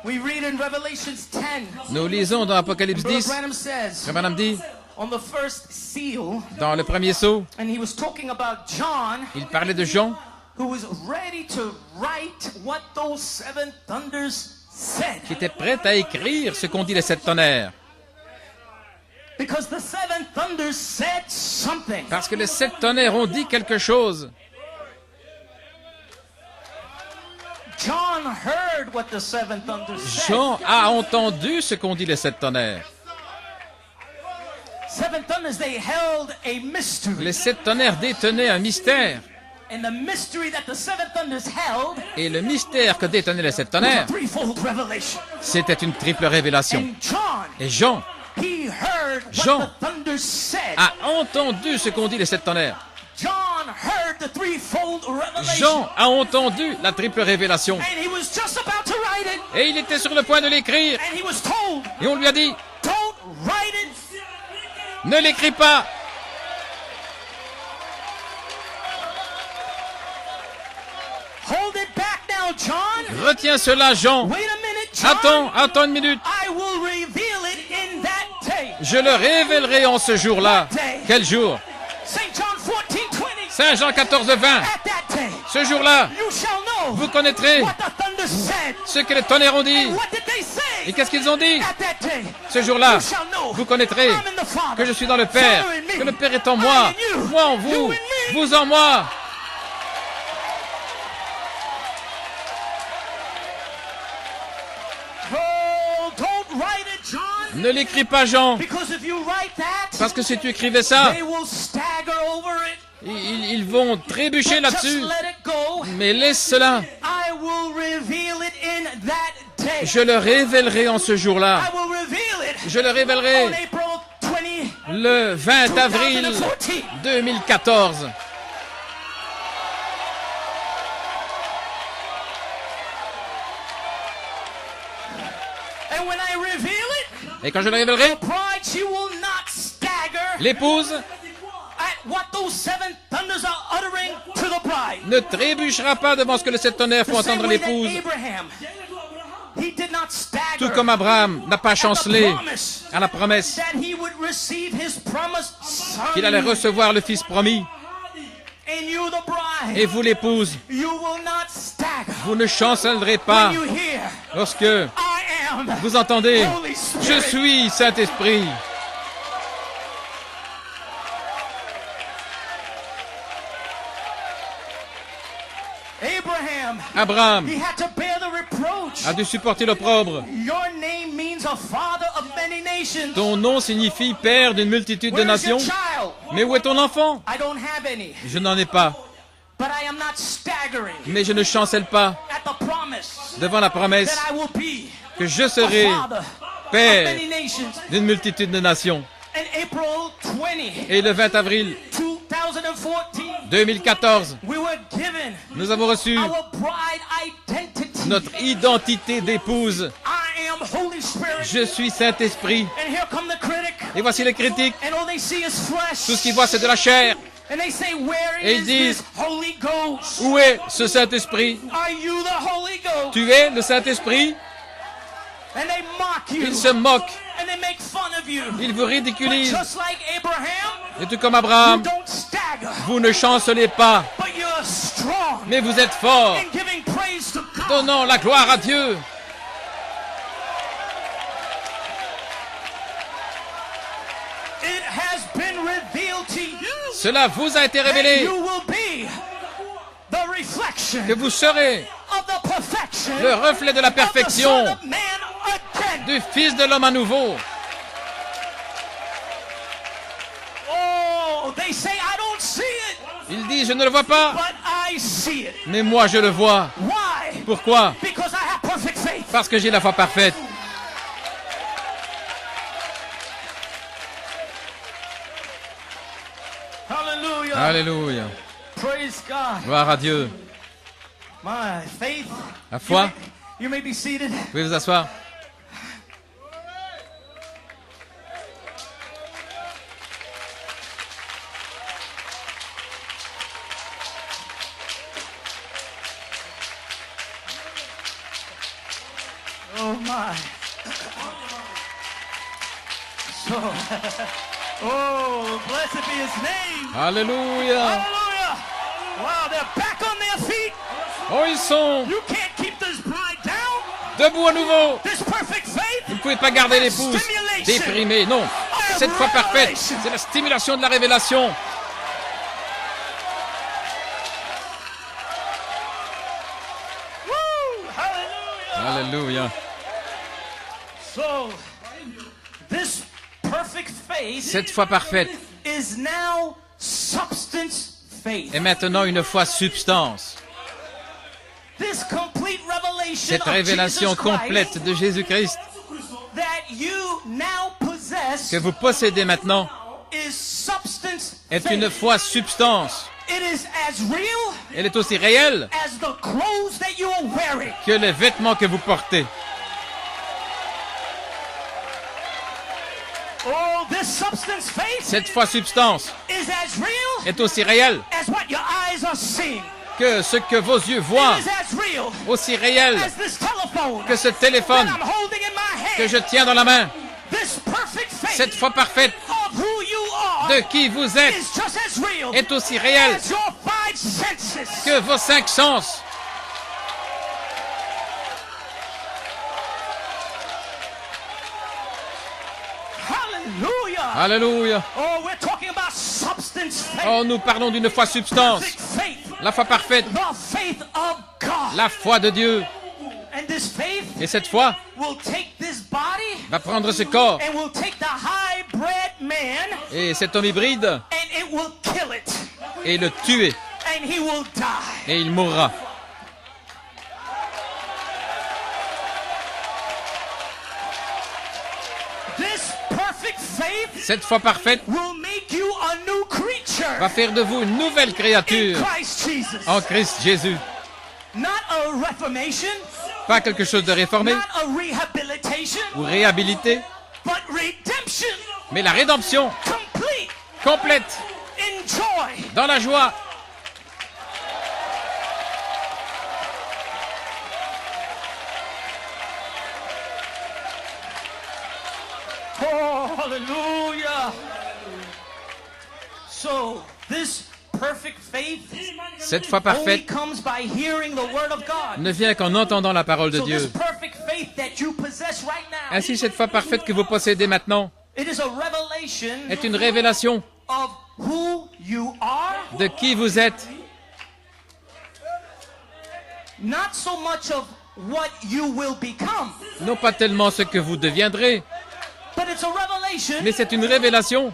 We read in Revelations 10. Nous lisons dans Apocalypse 10, Branham says, Frère Branham dit, on the first seal, dans le premier sceau, and he was talking about John, il parlait de Jean, who was ready to write what those 7 thunders said. qui était prêt à écrire ce qu'ont dit les 7 tonnerres. Because the 7 thunders said something. Parce que les 7 tonnerres ont dit quelque chose. John heard what the 7 thunders said. Jean a entendu ce qu'ont dit les 7 tonnerres. 7 thunders, they held a mystery. Les 7 tonnerres détenaient un mystère. And the mystery that the 7 thunders held Et le mystère que détenaient les 7 was a tonnerres, threefold revelation. c'était une triple révélation. And John, Et Jean he heard Jean what the thunders said. a entendu ce qu'ont dit les 7 tonnerres. John heard the threefold revelation. Jean a entendu la triple révélation. And he was just about to write it. Et il était sur le point de l'écrire. And he was told, Et on lui a dit, don't write it. ne l'écris pas. Hold it back now, John. Retiens cela, Jean. Wait a minute, John. Attends une minute. I will reveal it in that day. Je le révélerai en ce jour-là. Quel jour? St. John 14:20. Saint Jean 14:20. At that day, Ce jour-là, you shall know vous connaîtrez what the thunder said. ce que les tonnerres ont dit. What did they say? Et qu'est-ce qu'ils ont dit? At that day, Ce jour-là, you shall know vous connaîtrez I'm in the Father, que je suis dans le Père, Father in me, que le Père est en moi, I in you, moi en you vous, in me. vous en moi. Oh, don't write it, John. Ne l'écris pas, Jean, Because if you write that, parce que si tu écrivais ça, they will stagger over it. ils vont trébucher But just là-dessus. let it go. Mais laisse cela. I will reveal it in that day. Je le révélerai en ce jour-là. I will reveal it Je le on révélerai April 20, le 20 avril 2014. 2014. And when I reveal it, Et quand je le révélerai, bride, she will not stagger l'épouse at what those 7 thunders are uttering to the bride. ne trébuchera pas devant ce que les 7 tonnerres font The same entendre way that l'épouse. Abraham, he did not stagger Tout comme Abraham n'a pas at the chancelé promise à la promesse that he would receive his promised son. qu'il allait recevoir le Fils promis. And you, the bride, Et vous, l'épouse, you will not stagger vous ne chancellerez pas when you hear, lorsque I am vous entendez Holy « Spirit. Je suis Saint-Esprit ». Abraham He had to bear the reproach. a dû supporter l'opprobre. Your name means a father of many nations. Ton nom signifie père d'une multitude de Where is your nations. child? Mais où est ton enfant? I don't have any, Je n'en ai pas. but I am not staggering Mais je ne chancelle pas at the promise devant la promesse that I will be que je a serai father of père many nations. d'une multitude de nations. In April 20, Et le 20 avril 2014, 2014, we were given nous avons reçu our bride identity. notre identité d'épouse. I am Holy Spirit. Je suis Saint-Esprit. And here come the critic. Et voici les critiques. And all they see is flesh. Tout ce qu'ils voient, c'est de la chair. And they say, where Et is ils disent, this Holy Ghost? Où est ce Saint-Esprit? Are you the Holy Ghost? Tu es le Saint-Esprit? And they mock you. Ils se moquent. And they make fun of you. Ils vous But ridiculisent. just like Abraham, Et tout comme you Abraham, don't stagger, vous ne chancelez pas, but you're strong mais vous êtes forts. in giving praise to God. Donnons la gloire à Dieu. It has been revealed to you. Cela vous a été And révélé you will be the reflection que vous serez of the perfection le reflet de la of the perfection Son of Man again. du Fils de l'homme à nouveau. Oh, they say I don't see it, Il dit, je ne le vois pas, but I see it. mais moi je le vois. Why? Pourquoi? Because I have perfect faith. Parce que j'ai la foi parfaite. Hallelujah. Alléluia. Praise God. Gloire à Dieu. My faith. La foi, You may be seated. Vous pouvez vous asseoir. Oh my. So, oh, blessed be his name. Alléluia. Hallelujah. Wow, they're back on their feet. Oh, ils sont You can't keep this bride down. debout à nouveau. This perfect faith. Vous ne pouvez pas garder les pouces déprimés. Non, cette foi parfaite, c'est la stimulation de la révélation. Woo, hallelujah. Alléluia. So, this perfect faith Cette foi parfaite is now substance faith. est maintenant une foi substance. This complete revelation Cette of révélation Jesus Christ complète de Jésus-Christ that you now possess que vous possédez maintenant is substance est faith. une foi substance. It is as real Elle est aussi réelle as the clothes that you are wearing. que les vêtements que vous portez. Oh, this substance faith Cette foi substance is as real est aussi réelle as what your eyes are seeing. que ce que vos yeux voient, It is as real aussi réel as this telephone que ce that téléphone I'm holding in my hand. que je tiens dans la main. This perfect faith Cette foi parfaite of who you are de qui vous êtes is just as real est aussi réelle as your five senses. que vos 5 sens. Hallelujah. Alléluia. Oh, we're talking about substance faith. Oh, nous parlons d'une foi substance. Perfect faith. La foi parfaite, The faith of God. la foi de Dieu. And this faith Et cette foi will take this body va prendre ce corps and will take the high-bred man et cet homme hybride and it will kill it. et le tuer And he will die. et il mourra. This perfect faith Cette foi parfaite will make you a new creature va faire de vous une nouvelle in créature Christ Jesus. en Christ Jésus. Not a reformation, Pas quelque chose de réformé not a rehabilitation, ou réhabilité, but redemption, mais la rédemption complete complète in joy. dans la joie. Oh, hallelujah. So, this perfect faith Cette foi only parfaite comes by hearing the word of God. ne vient qu'en entendant la parole de So this Dieu. perfect faith that you possess right now, Ainsi, cette foi parfaite que vous possédez maintenant it is a revelation est une révélation of who you are, de qui vous êtes, not so much of what you will become, non pas tellement ce que vous deviendrez, but it's a revelation mais c'est une révélation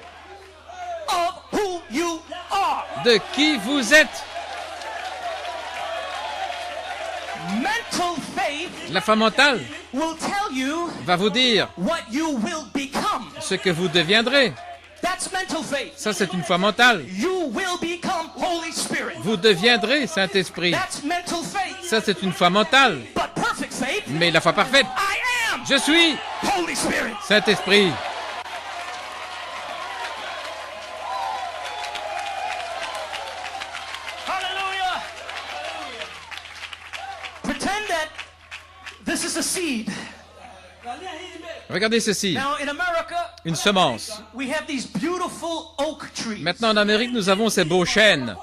of who you are. de qui vous êtes. Mental faith La foi mentale will tell you va vous dire what you will become. ce que vous deviendrez. That's mental faith. Ça, c'est une foi mentale. You will become Holy Spirit. Vous deviendrez Saint-Esprit. That's mental faith. Ça, c'est une foi mentale. But perfect faith, Mais la foi parfaite, I am je suis Holy Spirit. Saint-Esprit. Hallelujah. Pretend that this is a seed. Regardez ceci, Now in America, une semence. we have these beautiful oak trees. Maintenant, en Amérique, nous avons ces beaux chênes.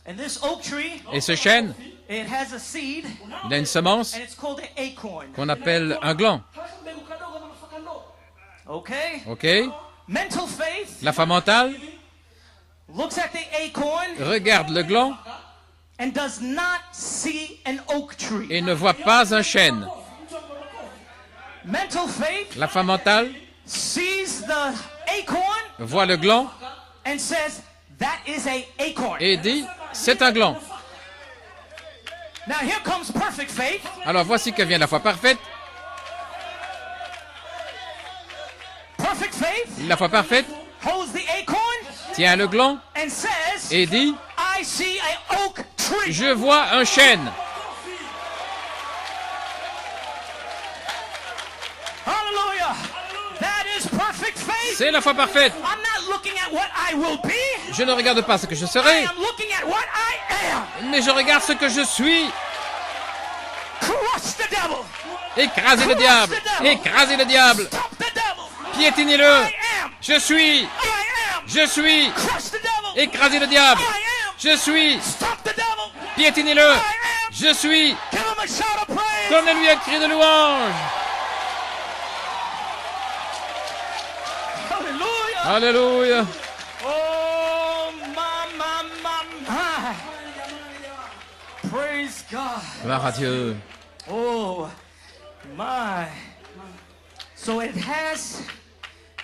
And this oak tree, Et ce chêne, it has a seed, il a une semence and it's called an acorn. qu'on appelle un gland. Okay? OK? Mental faith La foi mentale looks at the acorn regarde le gland and does not see an oak tree. et ne voit pas un chêne. Mental faith La foi mentale sees the acorn voit le gland and says, that is a acorn. et dit, c'est un gland. Now here comes perfect faith. Alors voici que vient la foi parfaite. Perfect faith La foi parfaite holds the acorn tient le gland and says, et dit, I see an oak tree. je vois un chêne. C'est la foi parfaite. I'm not looking at what I will be. Je ne regarde pas ce que je I serai, am looking at what I am. mais je regarde ce que je suis. Crush the devil. Écrasez le diable. Écrasez le diable. Stop the devil. Piétinez-le. I am. Je suis. I am. Je suis. Crush the devil. Écrasez le diable. I am. Je suis. Stop the devil. Piétinez-le. I am. Je suis. Give him a shout of praise. Donnez-lui un cri de louange. Hallelujah. Alléluia. Oh, my. Praise God. Gloire à Dieu. Oh, my. So it has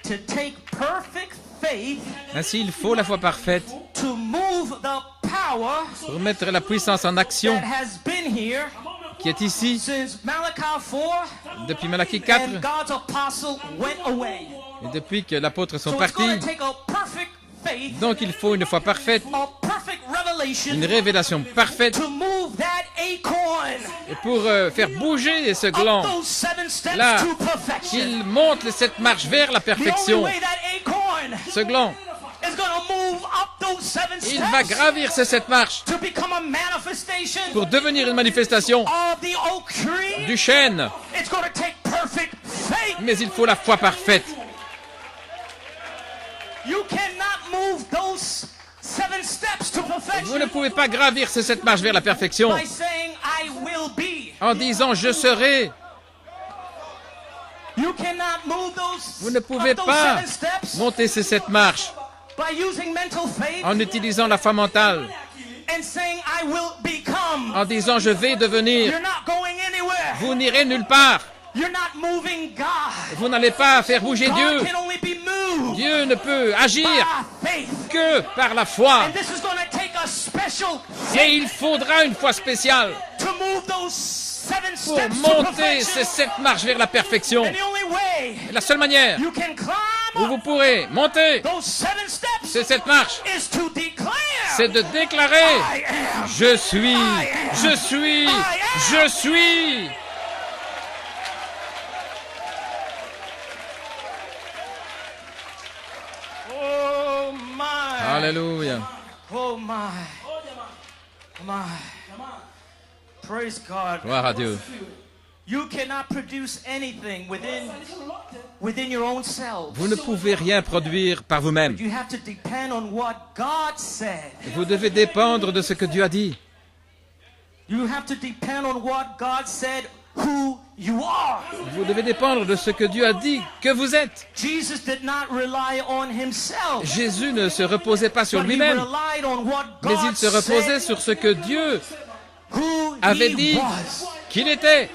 to take perfect faith Ainsi, il faut la foi parfaite to move the power pour mettre la puissance en action that has been here qui est ici since Malachi 4 depuis Malachie 4 and God's apostle went away. et depuis que l'apôtre sont So it's going partis. to take a perfect faith, Donc, il faut une foi parfaite, a perfect revelation une révélation parfaite to move that acorn et pour faire bouger ce up gland, those 7 steps là, to perfection. qu'il monte les 7 marches vers la The only perfection. way that acorn Ce gland, is going to move up those 7 il va steps gravir ces 7 marches to become a manifestation pour devenir une manifestation of the oak tree. du chêne. It's going to take perfect faith. Mais il faut la foi parfaite. You cannot move those 7 steps to Vous ne perfection pouvez pas gravir ces 7 marches vers la perfection by saying I will be. en disant je serai. You cannot move Vous ne pouvez up those pas 7 steps monter ces 7 marches by using mental faith en utilisant la foi mentale, and saying I will become. en disant je vais devenir. You're not going anywhere. Vous n'irez nulle part. You're not moving God. Vous n'allez pas faire bouger Dieu. God can only be moved Dieu ne peut agir by faith. que par la foi. And this is going to take a special Et il faudra une foi spéciale to move those 7 pour steps to monter perfection. ces 7 marches vers la perfection. And the only way Et la seule manière you can climb où vous pourrez monter those 7 steps ces 7 marches, is to declare c'est de déclarer I am. je suis, je suis, je suis. Oh my. Alléluia. Oh my. My. Praise God. Gloire à Dieu. You cannot produce anything within your own self. Vous ne pouvez rien produire par vous-même. You have to depend on what God said. Vous devez dépendre de ce que Dieu a dit. You have to depend on what God said, who you are. Vous devez dépendre de ce que Dieu a dit que vous êtes. Jesus did not rely on himself. Jésus ne se reposait pas sur But he lui-même, relied on what mais God il se reposait said, sur ce que Dieu who avait he dit was. qu'il était.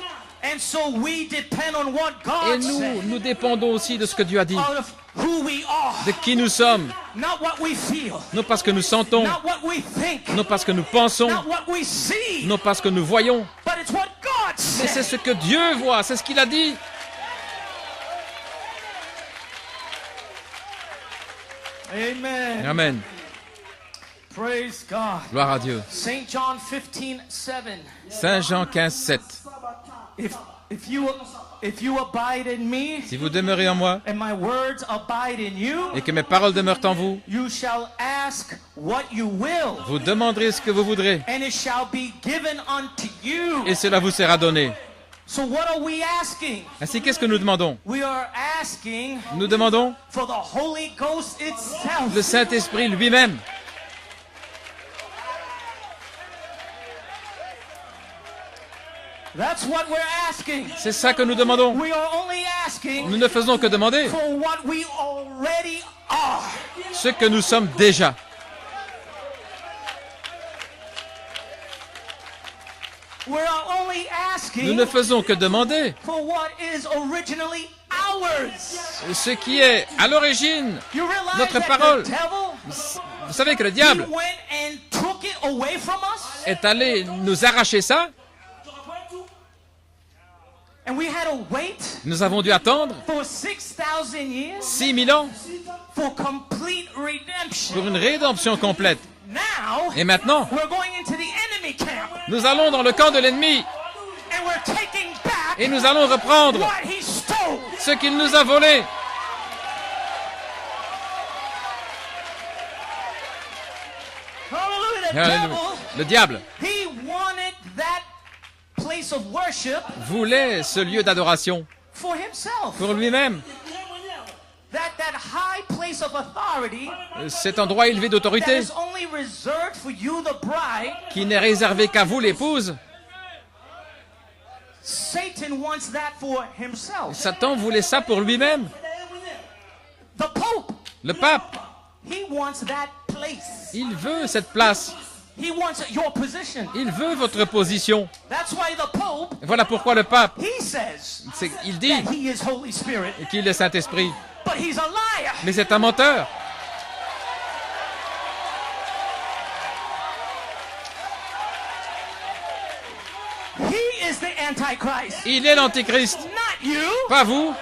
And so we depend on what Et God said, nous dépendons aussi de ce que Dieu a dit, out of who we are, de qui nous sommes, not what we feel, non parce que nous sentons, not what we think, non parce que nous pensons, not what we see, non parce que nous voyons, but it's what God mais c'est said. ce que Dieu voit, c'est ce qu'il a dit. Amen. Amen. Praise God. Gloire à Dieu. St. John 15:7. Saint Jean 15, 7. If you abide in me Si vous demeurez en moi and my words abide in you, et que mes paroles demeurent en vous, you shall ask what you will, vous demanderez ce que vous voudrez and it shall be given unto you. et cela vous sera donné. So what are we asking? Ainsi, qu'est-ce que nous demandons? We are asking Nous demandons for the Holy Ghost itself. le Saint-Esprit lui-même. That's what we're asking. C'est ça que nous demandons. We are only asking Nous ne faisons que demander for what we already are. ce que nous sommes déjà. We are only asking Nous ne faisons que demander for what is originally ours. ce qui est à l'origine. You realize Notre that parole. the devil, Vous savez que le he diable went and took it away from us, est allé nous arracher ça. and we had to wait Nous avons dû attendre for 6,000 years 6000 ans for complete redemption. pour une rédemption complète. Now, Et maintenant, we're going into the enemy camp, nous allons dans le camp de l'ennemi and we're taking back et nous allons reprendre what he stole. ce qu'il nous a volé. Alléluia. Le diable he wanted that place of worship voulait ce lieu d'adoration for himself. pour lui-même. That high place of authority Cet endroit élevé that d'autorité is only reserved for you, the bride. qui n'est réservé qu'à vous, l'épouse. Satan wants that for himself. Satan voulait ça pour lui-même. The Pope, Le pape, he wants that place. il veut cette place. He wants your position. Il veut votre position. That's why the Pope, Voilà pourquoi le pape, he says il dit that he is Holy Spirit, qu'il est Saint-Esprit. but he's a liar. Mais c'est un menteur. He is the Antichrist, Il est l'Antéchrist. not you. Pas vous.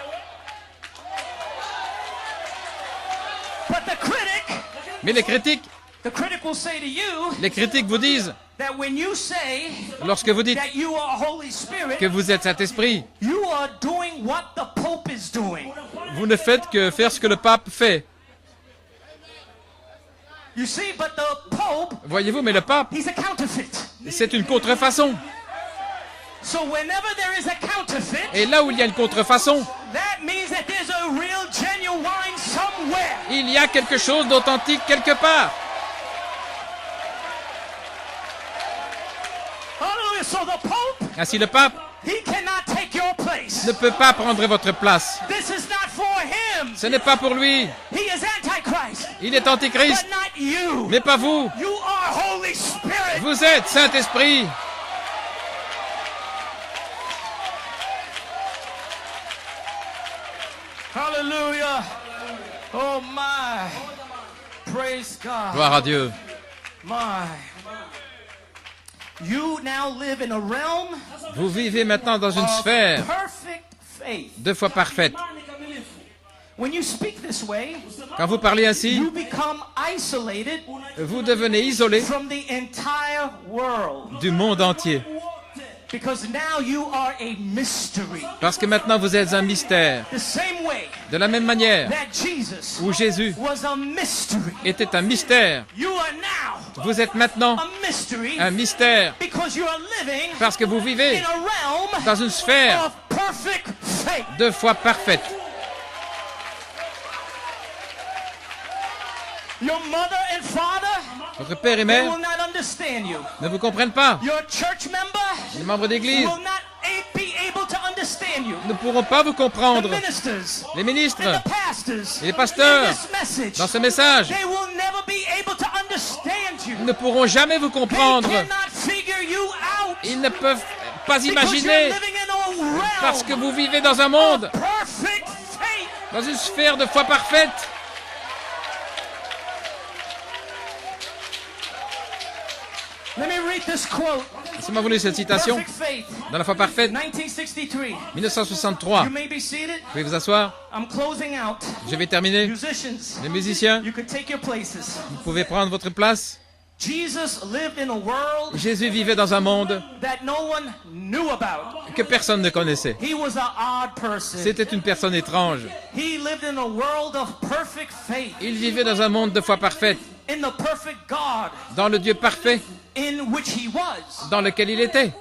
But the critic Mais les critiques will say to you vous disent, that when you say lorsque vous dites that you are Holy Spirit, que vous êtes Saint-Esprit, you are doing what the Pope is doing. vous ne faites que faire ce que le pape fait. You see, but the Pope, Voyez-vous, mais le pape, he's a counterfeit. c'est une contrefaçon. So whenever there is a counterfeit, Et là où il y a une contrefaçon, that means that there's a real genuine somewhere. il y a quelque chose d'authentique quelque part. Hallelujah. So the Pope, Ainsi, le pape he cannot take your place. ne peut pas prendre votre place. This is not for him. Ce n'est pas pour lui. He is Antichrist, Il est Antichrist, but not you. mais pas vous. You are Holy Spirit. Vous êtes Saint-Esprit. Hallelujah. Oh my. Praise God. Gloire à Dieu. My. You now live in a realm Vous vivez maintenant dans une of sphère perfect faith. 2 fois parfaite. When you speak this way, Quand vous parlez ainsi, you become isolated vous devenez isolé from the entire world. du monde entier. Because now you are a mystery. Parce que maintenant vous êtes un mystère. The same way De la même manière that Jesus où Jésus was a mystery. était un mystère, You are now vous êtes maintenant a mystery un mystère. because you are living Parce que vous vivez in a realm dans une sphère of perfect faith. 2 fois parfaite. Your mother and father, Votre père et they mère will not understand you. ne vous comprennent pas. Your church member Les membres d'église will not be able to understand you. ne pourront pas vous The comprendre. ministers Les ministres and the pastors et les pasteurs, in this message, dans ce message, they will never be able to understand you. ne pourront jamais vous They comprendre. cannot figure you out Ils ne peuvent pas because you're imaginer living in a realm parce que vous vivez dans un monde, of perfect faith. dans une sphère 2 fois parfaite. Let me read this quote. Laissez-moi vous lire cette citation. Perfect faith, Dans la foi parfaite, 1963. 1963. You may be seated. Vous pouvez vous asseoir. I'm closing out. Je vais terminer. Musicians, Les musiciens, you can take your places. vous pouvez prendre votre place. Jesus lived in a world Jésus vivait dans un monde that no one knew about. que personne ne connaissait. He was an odd person. C'était une personne étrange. He lived in a world of perfect faith, Il vivait dans un monde 2 fois parfaite, in the perfect God dans le Dieu parfait in which he was. dans lequel il était.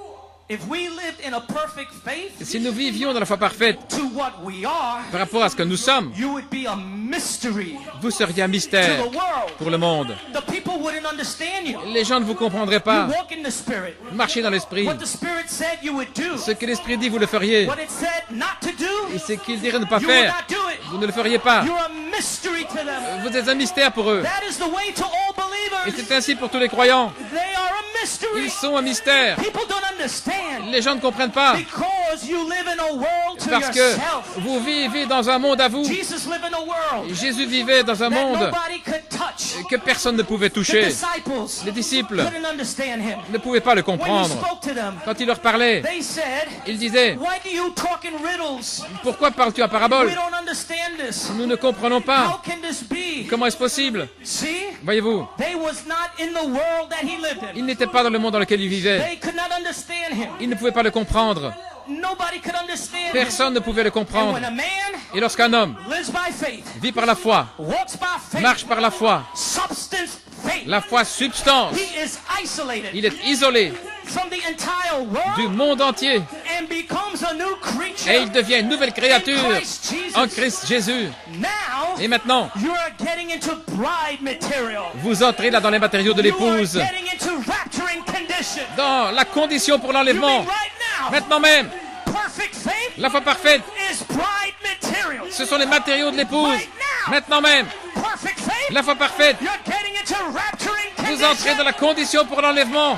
If we lived in a perfect faith Si nous vivions dans la foi parfaite to what we are, par rapport à ce que nous sommes, you would be a mystery vous seriez un to mystère the world. pour le monde. The people wouldn't understand you. Les gens ne vous comprendraient You pas. walk in the Spirit. Marchez dans l'esprit. What the Spirit said you would do. Ce que l'esprit dit, vous le feriez. What it said not to do, Et ce qu'il dirait ne pas you will faire, not do it. vous ne le feriez pas. You're a mystery to them. Vous êtes un mystère pour eux. That is the way to all Et believers. c'est ainsi pour tous les croyants. They are a mystery. Ils sont un mystère. People don't understand Les gens ne comprennent pas. because you live in a world to Parce que yourself. vous vivez dans un monde à vous. Jesus lived in a world Jésus vivait dans un that monde nobody could touch. que personne ne pouvait The toucher. disciples Les disciples couldn't understand him. ne pouvaient pas le When he comprendre. spoke to them, Quand il leur parlait, they said, il disait, "Why do you talk in riddles? pourquoi parles-tu en parabole? We don't understand this. Nous ne comprenons How pas. can this be?" Comment est-ce possible? See, Voyez-vous, they was not in the world that he lived in. il n'était pas dans le monde dans lequel il vivait. They could not understand him. Il ne pouvait pas le comprendre. Nobody could understand him. Personne ne pouvait le And comprendre. when a man Et lorsqu'un homme lives by faith, vit par la foi, walks by faith, marche par la foi, substance La foi substance. Il est isolé du monde entier. Et il devient une nouvelle créature en Christ Jésus. Et maintenant, vous entrez là dans les matériaux de l'épouse, dans la condition pour l'enlèvement. Maintenant même, la foi parfaite, ce sont les matériaux de l'épouse. Maintenant même, la foi parfaite, vous entrez dans la condition pour l'enlèvement.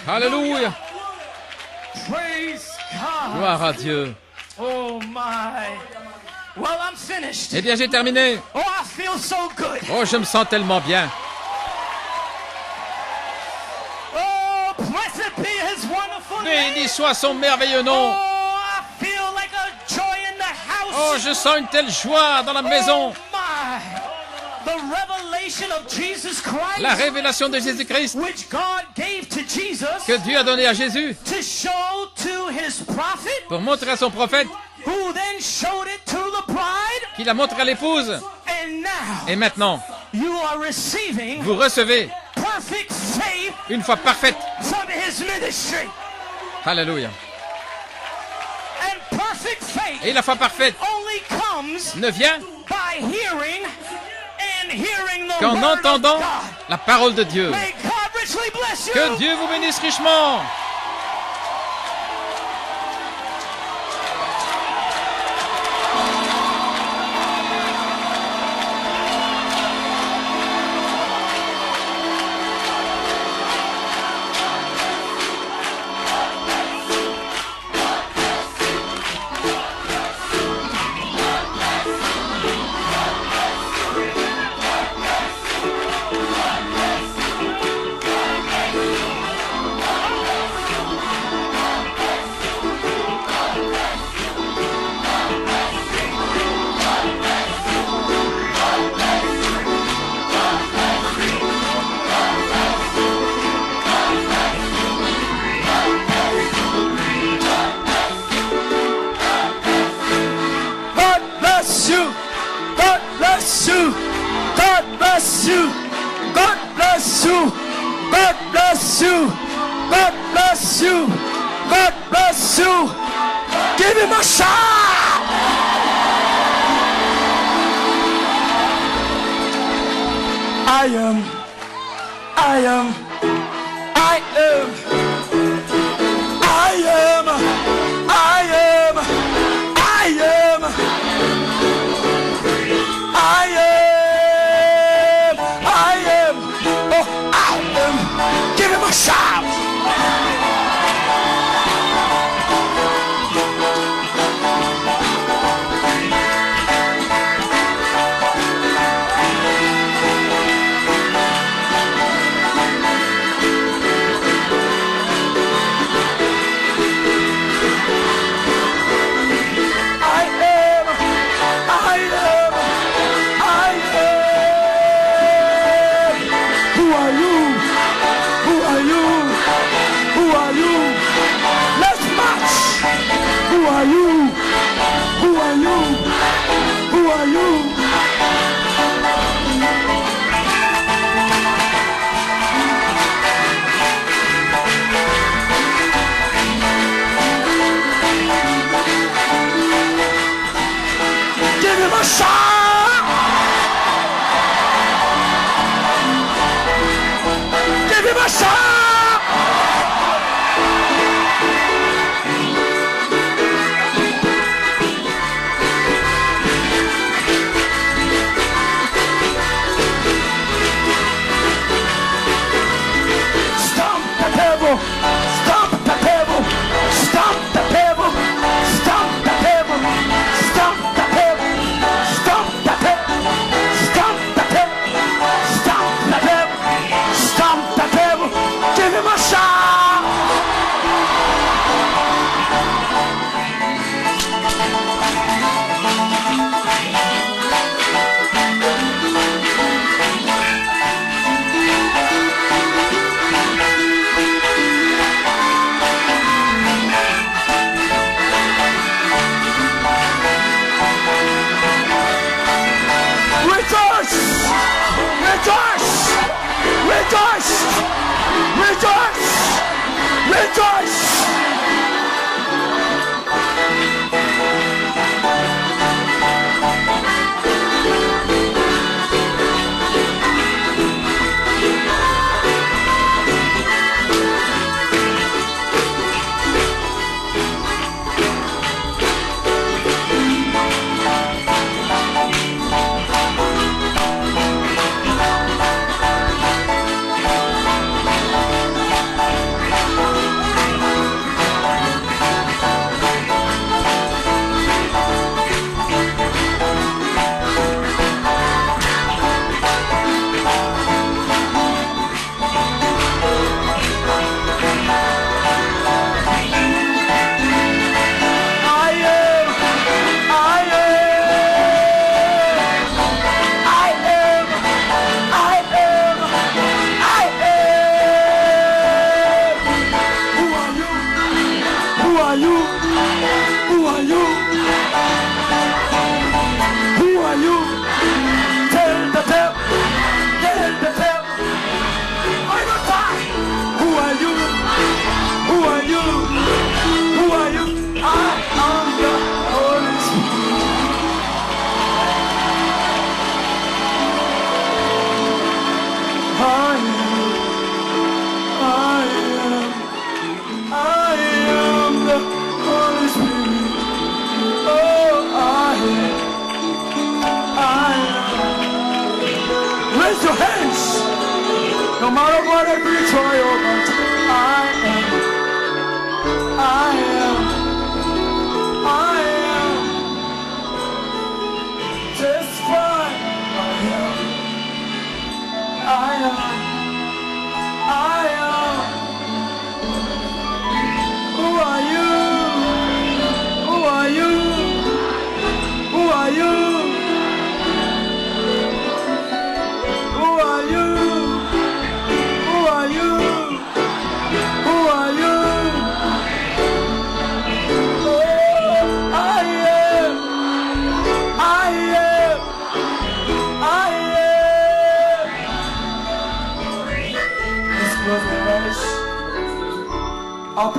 Alléluia. Gloire à Dieu. Eh bien, j'ai terminé. Oh, je me sens tellement bien. Béni soit son merveilleux nom. Oh, je sens une telle joie dans la maison. La révélation de Jésus-Christ que Dieu a donné à Jésus pour montrer à son prophète, qu'il a montré à l'épouse. Et maintenant, vous recevez une foi parfaite. Alléluia. Et la foi parfaite ne vient qu'en entendant la parole de Dieu. Que Dieu vous bénisse richement. Give him a shout! I am. Oh, I am. Give him a shout! Raise your hands. No matter what every trial, but I am